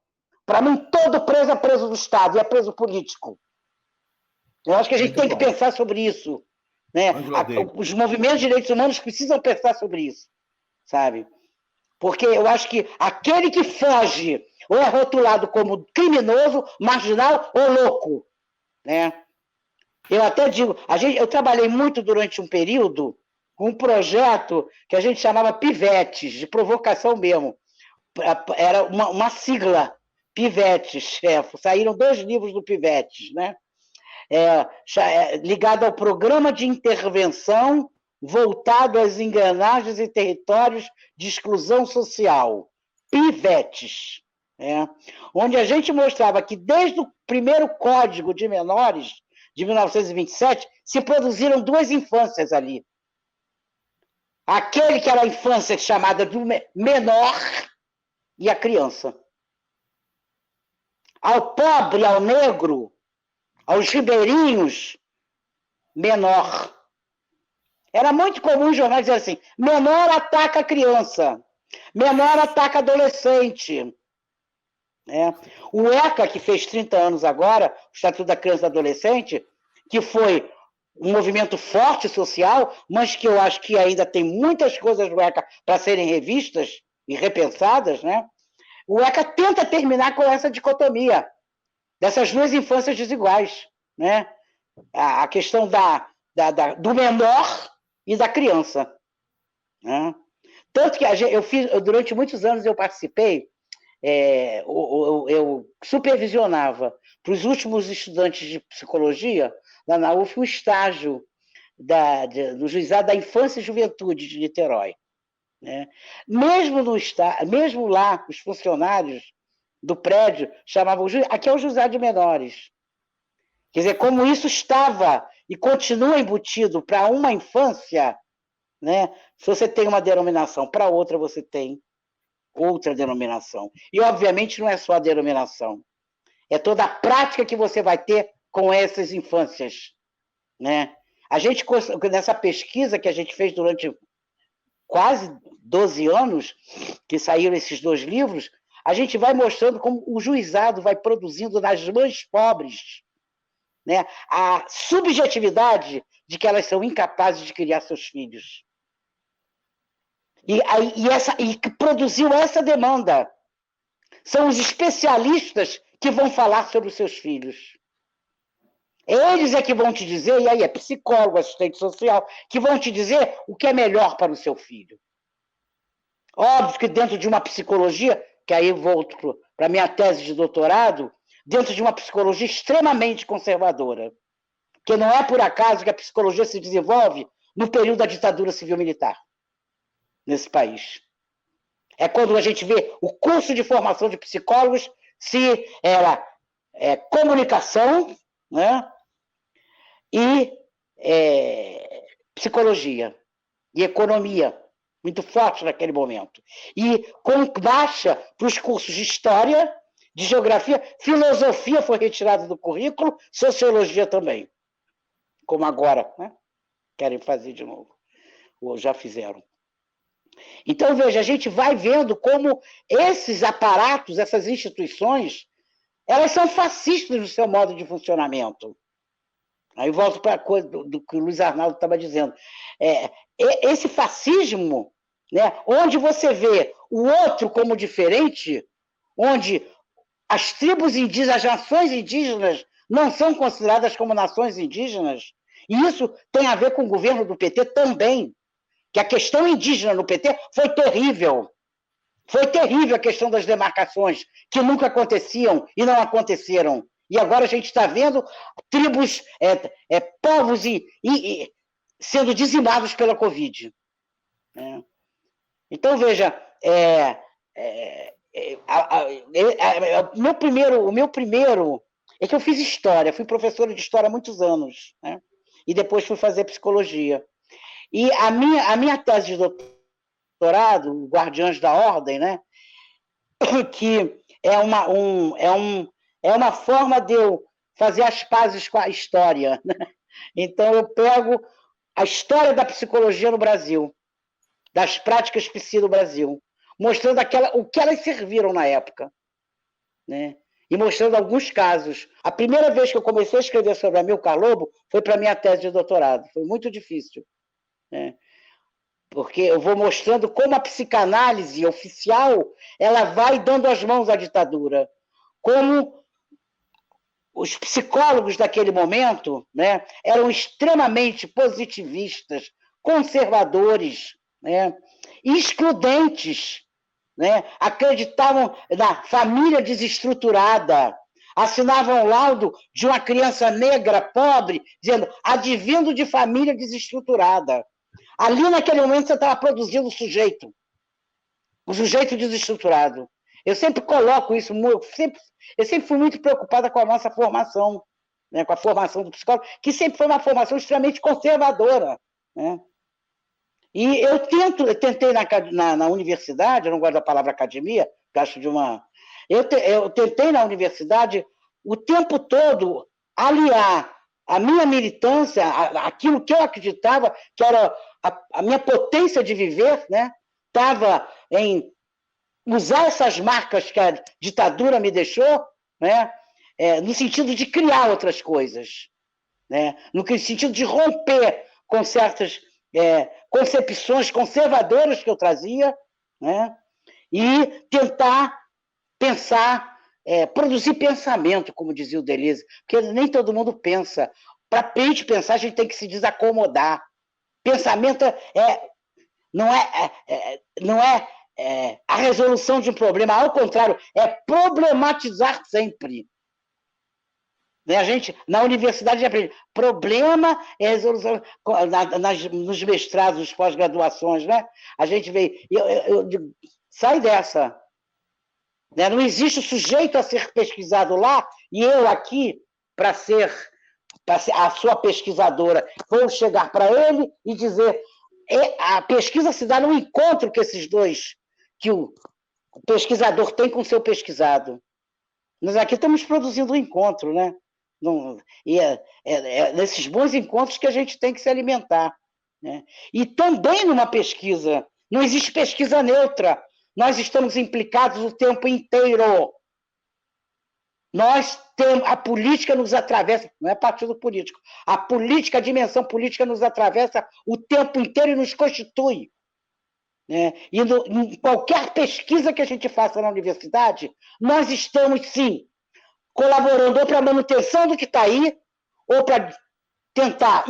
Para mim, todo preso é preso do Estado, e é preso político. Eu acho que a gente tem que pensar sobre isso, né? Os movimentos de direitos humanos precisam pensar sobre isso, sabe? Porque eu acho que aquele que foge ou é rotulado como criminoso, marginal ou louco, né? Eu até digo, eu trabalhei muito durante um período com um projeto que a gente chamava Pivetes, de provocação mesmo. Era uma sigla, Pivetes. Saíram 2 livros do Pivetes, né? Ligado ao Programa de Intervenção voltado às engrenagens e territórios de exclusão social, PIVETs, onde a gente mostrava que desde o primeiro Código de Menores, de 1927, se produziram 2 infâncias ali. Aquele que era a infância chamada do menor e a criança. Ao pobre, ao negro, aos ribeirinhos, menor. Era muito comum os jornais dizer assim, menor ataca a criança, menor ataca adolescente. O ECA, que fez 30 anos agora, o Estatuto da Criança e do Adolescente, que foi um movimento forte social, mas que eu acho que ainda tem muitas coisas do ECA para serem revistas e repensadas, né? O ECA tenta terminar com essa dicotomia dessas 2 infâncias desiguais, né? A questão do menor e da criança, né? Tanto que durante muitos anos eu participei, eu supervisionava para os últimos estudantes de psicologia lá na UF um estágio do Juizado da Infância e Juventude de Niterói, né? Mesmo lá, os funcionários do prédio chamavam aqui é o Juizado de Menores. Quer dizer, como isso estava e continua embutido para uma infância, né? Se você tem uma denominação, para outra você tem outra denominação. E, obviamente, não é só a denominação. É toda a prática que você vai ter com essas infâncias, né? A gente, nessa pesquisa que a gente fez durante quase 12 anos, que saíram esses 2 livros, a gente vai mostrando como o juizado vai produzindo nas mães pobres, né, a subjetividade de que elas são incapazes de criar seus filhos. E que produziu essa demanda. São os especialistas que vão falar sobre os seus filhos. Eles é que vão te dizer, e aí é psicólogo, assistente social, que vão te dizer o que é melhor para o seu filho. Óbvio que dentro de uma psicologia, que aí volto para a minha tese de doutorado, dentro de uma psicologia extremamente conservadora. Porque não é por acaso que a psicologia se desenvolve no período da ditadura civil-militar nesse país. É quando a gente vê o curso de formação de psicólogos se era comunicação, né, e psicologia e economia, muito forte naquele momento. E com baixa para os cursos de história, de geografia, filosofia foi retirada do currículo, sociologia também, como agora, né? Querem fazer de novo, ou já fizeram. Então, veja, a gente vai vendo como esses aparatos, essas instituições, elas são fascistas no seu modo de funcionamento. Aí volto para a coisa do que o Luiz Arnaldo estava dizendo. Esse fascismo, né, onde você vê o outro como diferente, onde as tribos indígenas, as nações indígenas não são consideradas como nações indígenas, e isso tem a ver com o governo do PT também, que a questão indígena no PT foi terrível. Foi terrível a questão das demarcações, que nunca aconteciam e não aconteceram. E agora a gente está vendo tribos, povos sendo dizimados pela Covid. Então, veja, o meu primeiro é que eu fiz história, fui professora de história há muitos anos, né? E depois fui fazer psicologia. E a minha tese de doutorado, Guardiães da Ordem, né? Que é uma forma de eu fazer as pazes com a história, né? Então, eu pego a história da psicologia no Brasil, das práticas psi no Brasil, mostrando o que elas serviram na época, né? E mostrando alguns casos. A primeira vez que eu comecei a escrever sobre Amilcar Lobo foi para a minha tese de doutorado. Foi muito difícil, né? Porque eu vou mostrando como a psicanálise oficial ela vai dando as mãos à ditadura, como os psicólogos daquele momento, né, eram extremamente positivistas, conservadores, né, excludentes, né, acreditavam na família desestruturada, assinavam laudo de uma criança negra pobre, dizendo advindo de família desestruturada. Ali, naquele momento, você estava produzindo o sujeito desestruturado. Eu sempre coloco isso, eu sempre fui muito preocupada com a nossa formação, né, com a formação do psicólogo, que sempre foi uma formação extremamente conservadora, né? E eu tentei na universidade, eu não gosto da palavra academia, acho de uma... Eu tentei na universidade o tempo todo aliar a minha militância, aquilo que eu acreditava que era a minha potência de viver, né, estava em usar essas marcas que a ditadura me deixou, né, no sentido de criar outras coisas, né, no sentido de romper com certas concepções conservadoras que eu trazia, né, e tentar pensar, produzir pensamento, como dizia o Deleuze, porque nem todo mundo pensa. Para a gente pensar, a gente tem que se desacomodar. Pensamento não é a resolução de um problema, ao contrário, é problematizar sempre. Né? A gente, na universidade, aprende. Problema é resolução. Nos mestrados, nos pós-graduações, né? A gente vê. Eu digo, sai dessa. Né? Não existe o sujeito a ser pesquisado lá e eu aqui para ser a sua pesquisadora. Vou chegar para ele e dizer: a pesquisa se dá no encontro que esses dois, que o pesquisador tem com o seu pesquisado. Nós aqui estamos produzindo um encontro, né? E nesses bons encontros que a gente tem que se alimentar, né? E também numa pesquisa, não existe pesquisa neutra. Nós estamos implicados o tempo inteiro. A política nos atravessa, não é partido político, a política, a dimensão política nos atravessa o tempo inteiro e nos constitui. Né? E em qualquer pesquisa que a gente faça na universidade, nós estamos, sim, colaborando ou para a manutenção do que está aí, ou para tentar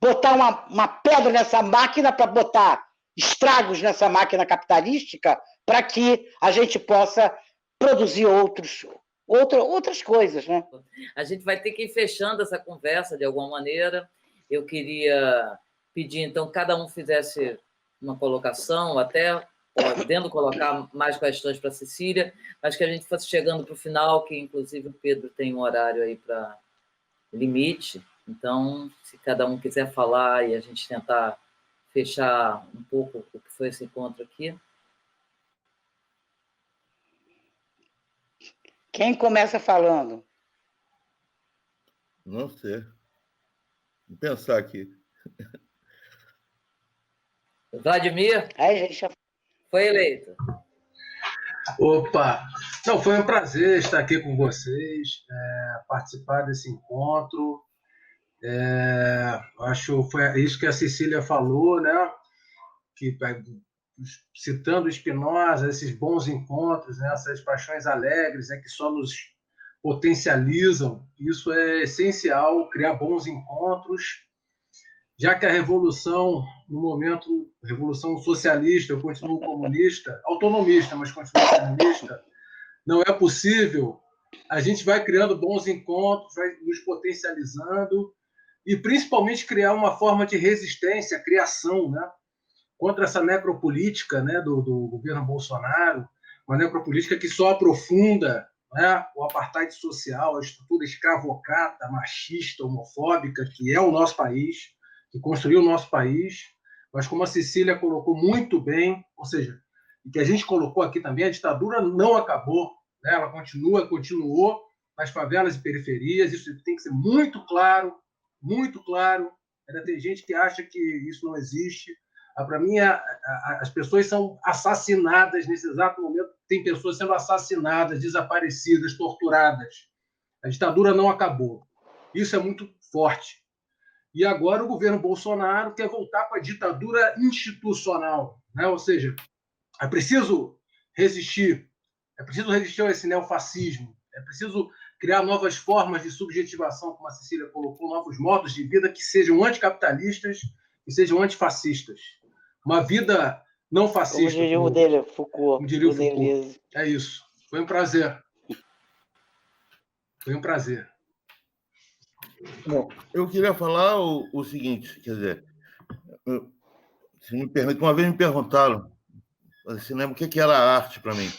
botar uma pedra nessa máquina, para botar estragos nessa máquina capitalística, para que a gente possa produzir outras coisas, né? A gente vai ter que ir fechando essa conversa de alguma maneira. Eu queria pedir, então, que cada um fizesse uma colocação, até podendo colocar mais questões para a Cecília, mas que a gente fosse chegando para o final, que, inclusive, o Pedro tem um horário aí para limite. Então, se cada um quiser falar e a gente tentar fechar um pouco o que foi esse encontro aqui. Quem começa falando? Não sei. Vou pensar aqui. Vladimir Aí, gente, já... foi eleito. Opa! Não, foi um prazer estar aqui com vocês, participar desse encontro. Acho que foi isso que a Cecília falou, né? Que, citando Spinoza, esses bons encontros, né? Essas paixões alegres, que só nos potencializam. Isso é essencial, criar bons encontros. Já que a revolução, no momento, revolução socialista, eu continuo comunista, autonomista, mas continuo comunista, não é possível, a gente vai criando bons encontros, vai nos potencializando e, principalmente, criar uma forma de resistência, criação, né? Contra essa necropolítica, né, do governo Bolsonaro, uma necropolítica que só aprofunda, né, o apartheid social, a estrutura escravocrata, machista, homofóbica, que é o nosso país, que construiu o nosso país, mas como a Cecília colocou muito bem, ou seja, e que a gente colocou aqui também, a ditadura não acabou, né? Ela continuou nas favelas e periferias, isso tem que ser muito claro, muito claro. Ainda tem gente que acha que isso não existe. Para mim, as pessoas são assassinadas nesse exato momento, tem pessoas sendo assassinadas, desaparecidas, torturadas. A ditadura não acabou. Isso é muito forte. E agora o governo Bolsonaro quer voltar para a ditadura institucional, né? Ou seja, é preciso resistir a esse neofascismo, é preciso criar novas formas de subjetivação, como a Cecília colocou, novos modos de vida que sejam anticapitalistas, que sejam antifascistas. Uma vida não fascista. Como diria o dele, Foucault. Como diria o Foucault. É isso. Foi um prazer. Foi um prazer. Bom, eu queria falar o seguinte, quer dizer, se me permite, uma vez me perguntaram no cinema o que era arte para mim.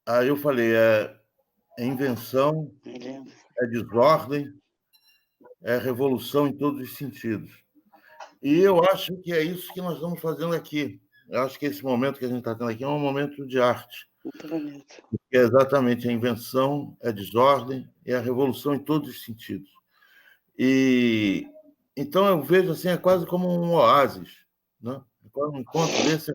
Aí eu falei, é invenção, é desordem, é revolução em todos os sentidos. E eu acho que é isso que nós estamos fazendo aqui. Eu acho que esse momento que a gente está tendo aqui é um momento de arte. É exatamente a invenção, é desordem, é a revolução em todos os sentidos. E então eu vejo assim, é quase como um oásis, né? Um encontro desse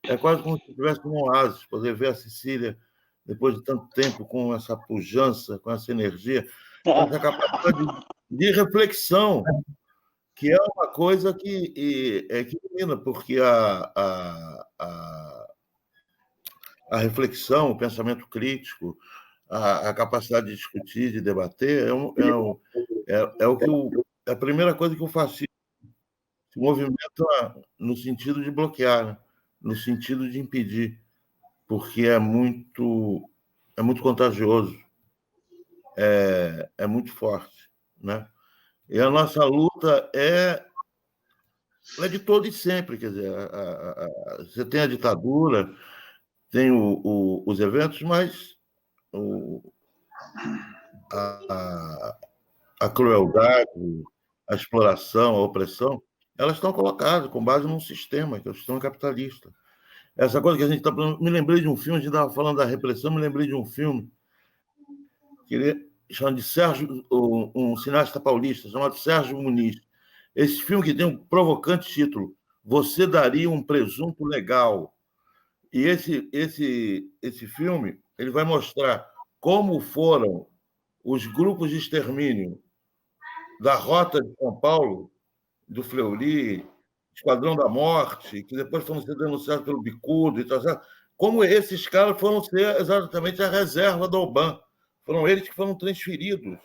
é quase como se tivesse um oásis, poder ver a Cecília depois de tanto tempo com essa pujança, com essa energia, com essa capacidade de reflexão, que é uma coisa que ilumina, porque a reflexão, o pensamento crítico, a capacidade de discutir, de debater, é a primeira coisa que o fascismo se movimenta no sentido de bloquear, né? No sentido de impedir, porque é muito contagioso, é muito forte, né? E a nossa luta é de todo e sempre, quer dizer, você tem a ditadura, tem os eventos, mas a crueldade, a exploração, a opressão, elas estão colocadas com base num sistema, que é o sistema capitalista. Essa coisa que a gente está falando, me lembrei de um filme, a gente estava falando da repressão, me lembrei de um filme que ele chama de Sérgio, um cineasta paulista, chamado Sérgio Muniz. Esse filme que tem um provocante título, Você Daria um Presunto Legal. E esse filme ele vai mostrar como foram os grupos de extermínio da Rota de São Paulo, do Fleury, Esquadrão da Morte, que depois foram ser denunciados pelo Bicudo, e tal, como esses caras foram ser exatamente a reserva da OBAN. Foram eles que foram transferidos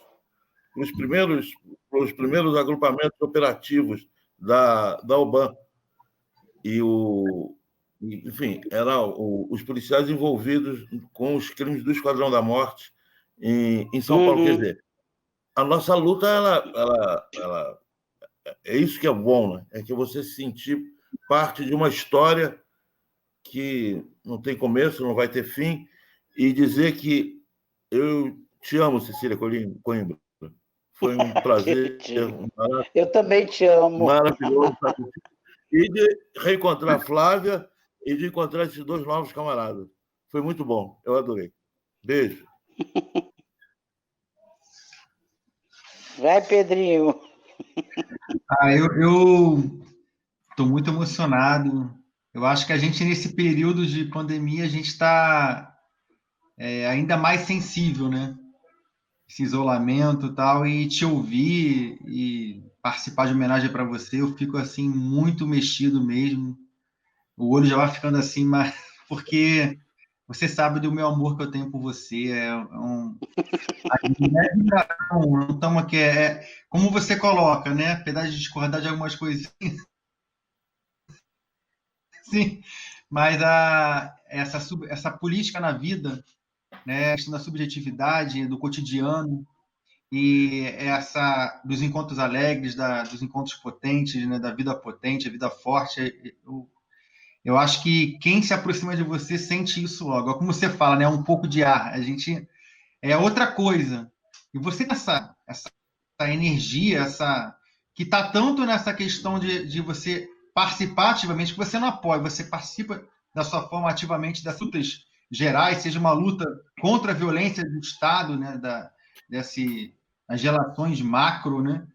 para os primeiros agrupamentos operativos da OBAN. Enfim, eram os policiais envolvidos com os crimes do Esquadrão da Morte em São Paulo. Quer dizer, a nossa luta, ela é isso que é bom, né? É que você se sentir parte de uma história que não tem começo, não vai ter fim, e dizer que eu te amo, Cecília Coimbra. Foi um prazer. Eu também te amo. Maravilhoso. E de reencontrar a Flávia e de encontrar esses dois novos camaradas. Foi muito bom. Eu adorei. Beijo. Vai, Pedrinho. Eu estou muito emocionado. Eu acho que a gente, nesse período de pandemia, a gente está ainda mais sensível, né? Esse isolamento e tal, e te ouvir e participar de homenagem para você, eu fico assim muito mexido mesmo. O olho já vai ficando assim, mas porque você sabe do meu amor que eu tenho por você. Não estamos aqui, como você coloca, né? Apesar de discordar de algumas coisas, sim, mas essa política na vida, né? A questão da subjetividade, do cotidiano, e essa dos encontros alegres, dos encontros potentes, né, da vida potente, a vida forte. Eu acho que quem se aproxima de você sente isso logo. É como você fala, né, um pouco de ar. A gente é outra coisa. E você tem essa energia, que está tanto nessa questão de você participar ativamente, que você não apoia, você participa da sua forma ativamente das lutas gerais, seja uma luta contra a violência do Estado, né, as relações macro, né,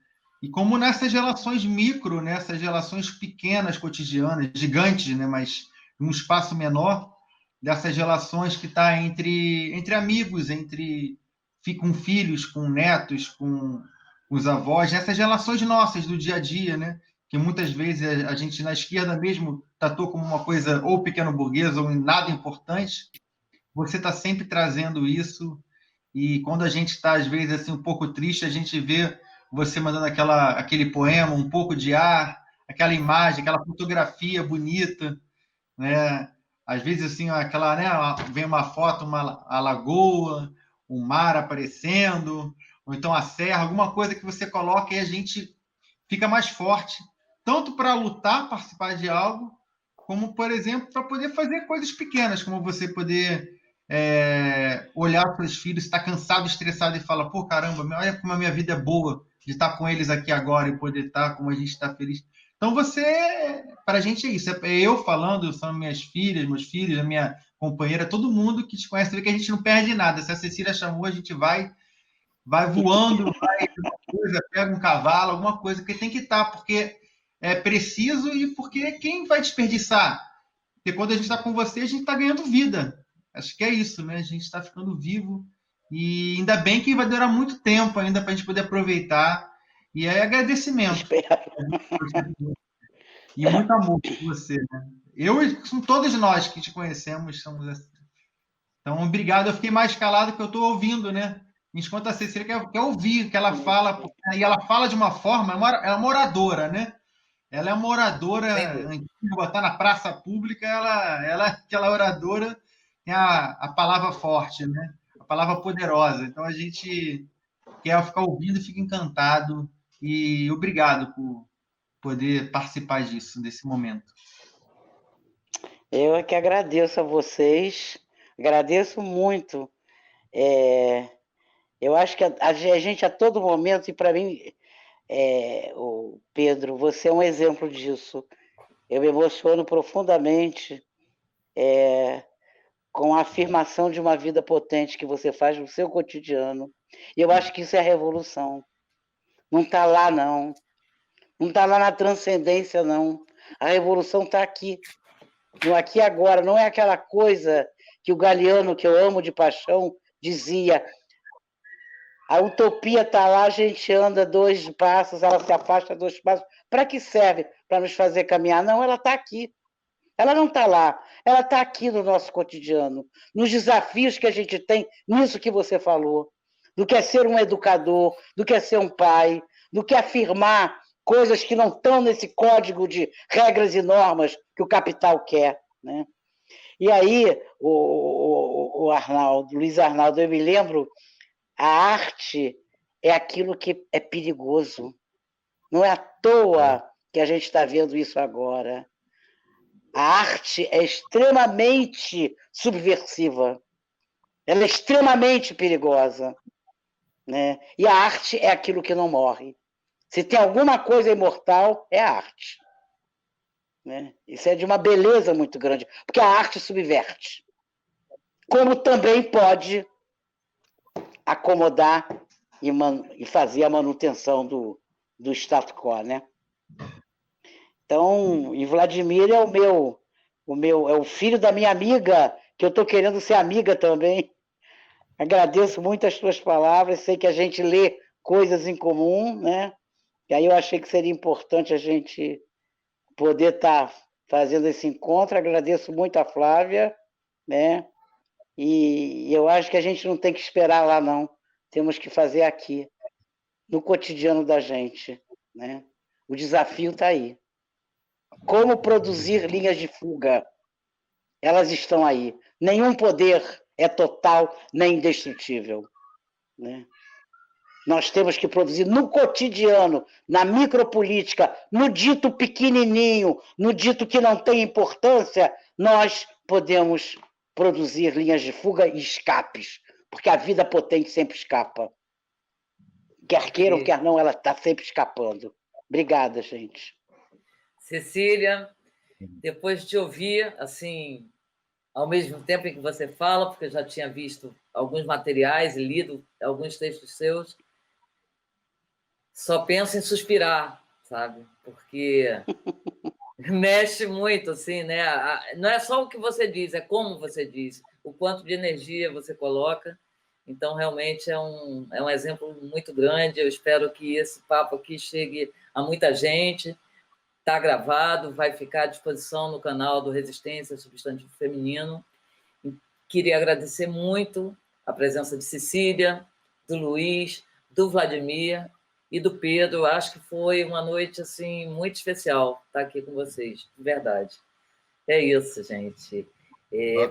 e como nessas relações micro, nessas relações pequenas, cotidianas, gigantes, né, mas num espaço menor, dessas relações que está entre amigos, com filhos, com netos, com os avós, nessas relações nossas do dia a dia, né? Que muitas vezes a gente na esquerda mesmo tratou como uma coisa ou pequeno burguês ou nada importante. Você está sempre trazendo isso, e quando a gente está às vezes assim um pouco triste, a gente vê você mandando aquele poema, um pouco de ar, aquela imagem, aquela fotografia bonita, né? Às vezes assim aquela, né, vem uma foto, a lagoa, o mar aparecendo, ou então a serra, alguma coisa que você coloca e a gente fica mais forte, tanto para lutar, participar de algo, como, por exemplo, para poder fazer coisas pequenas, como você poder olhar para os filhos, estar cansado, estressado e falar, pô, caramba, olha como a minha vida é boa de estar com eles aqui agora e poder estar como a gente está feliz. Então, para a gente é isso. É eu falando, são minhas filhas, meus filhos, a minha companheira, todo mundo que te conhece vê que a gente não perde nada. Se a Cecília chamou, a gente vai voando, vai coisa, pega um cavalo, alguma coisa que tem que estar, porque é preciso e porque quem vai desperdiçar? Porque quando a gente está com você, a gente está ganhando vida. Acho que é isso, né? A gente está ficando vivo e ainda bem que vai durar muito tempo ainda para a gente poder aproveitar. E é agradecimento. E muito amor por você, né? Eu e todos nós que te conhecemos somos assim. Então, obrigado. Eu fiquei mais calado que eu estou ouvindo, né? Enquanto a Cecília quer ouvir o que ela fala, e ela fala de uma forma, é uma oradora, né? Ela é uma oradora antiga, botar na praça pública, aquela oradora, tem a palavra forte, né? A palavra poderosa. Então, a gente quer ficar ouvindo e fica encantado. E obrigado por poder participar desse momento. Eu é que agradeço a vocês, agradeço muito. Eu acho que a gente, a todo momento, e para mim, o Pedro, você é um exemplo disso. Eu me emociono profundamente com a afirmação de uma vida potente que você faz no seu cotidiano. E eu acho que isso é a revolução. Não está lá, não. Não está lá na transcendência, não. A revolução está aqui. No aqui e agora. Não é aquela coisa que o Galeano, que eu amo de paixão, dizia: a utopia está lá, a gente anda 2 passos, ela se afasta 2 passos. Para que serve? Para nos fazer caminhar? Não, ela está aqui. Ela não está lá, ela está aqui no nosso cotidiano, nos desafios que a gente tem, nisso que você falou, do que é ser um educador, do que é ser um pai, do que afirmar coisas que não estão nesse código de regras e normas que o capital quer, né? E aí, o Arnaldo, Luiz Arnaldo, eu me lembro, a arte é aquilo que é perigoso. Não é à toa que a gente está vendo isso agora. A arte é extremamente subversiva. Ela é extremamente perigosa, né? E a arte é aquilo que não morre. Se tem alguma coisa imortal, é a arte. Né? Isso é de uma beleza muito grande, porque a arte subverte. Como também pode acomodar e fazer a manutenção do status quo, né? Então, e Vladimir é o filho da minha amiga, que eu estou querendo ser amiga também. Agradeço muito as tuas palavras, sei que a gente lê coisas em comum, né? E aí eu achei que seria importante a gente poder estar fazendo esse encontro. Agradeço muito a Flávia, né? E eu acho que a gente não tem que esperar lá, não. Temos que fazer aqui, no cotidiano da gente, né? O desafio está aí. Como produzir linhas de fuga? Elas estão aí. Nenhum poder é total nem indestrutível, né? Nós temos que produzir no cotidiano, na micropolítica, no dito pequenininho, no dito que não tem importância, nós podemos produzir linhas de fuga e escapes, porque a vida potente sempre escapa. Quer queiram, quer não, ela está sempre escapando. Obrigada, gente. Cecília, depois de te ouvir, assim, ao mesmo tempo em que você fala, porque eu já tinha visto alguns materiais e lido alguns textos seus, só penso em suspirar, sabe? Porque mexe muito, assim, né? Não é só o que você diz, é como você diz, o quanto de energia você coloca. Então, realmente, é um exemplo muito grande. Eu espero que esse papo aqui chegue a muita gente. Está gravado, vai ficar à disposição no canal do Resistência Substantivo Feminino. Queria agradecer muito a presença de Cecília, do Luiz, do Vladimir e do Pedro. Acho que foi uma noite assim muito especial estar aqui com vocês, de verdade. É isso, gente.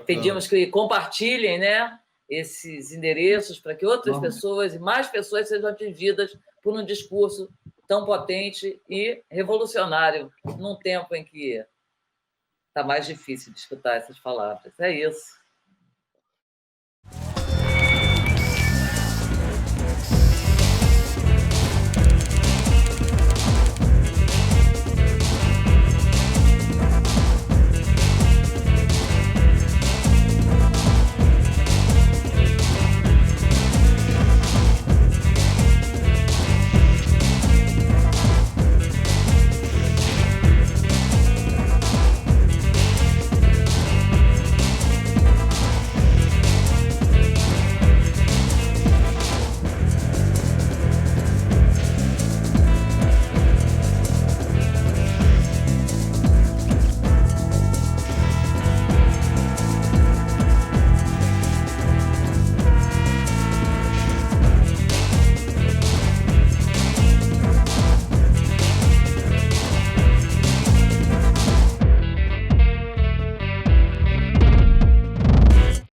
Pedimos que compartilhem, né, esses endereços para que outras pessoas e mais pessoas sejam atingidas por um discurso tão potente e revolucionário num tempo em que está mais difícil de escutar essas palavras. É isso.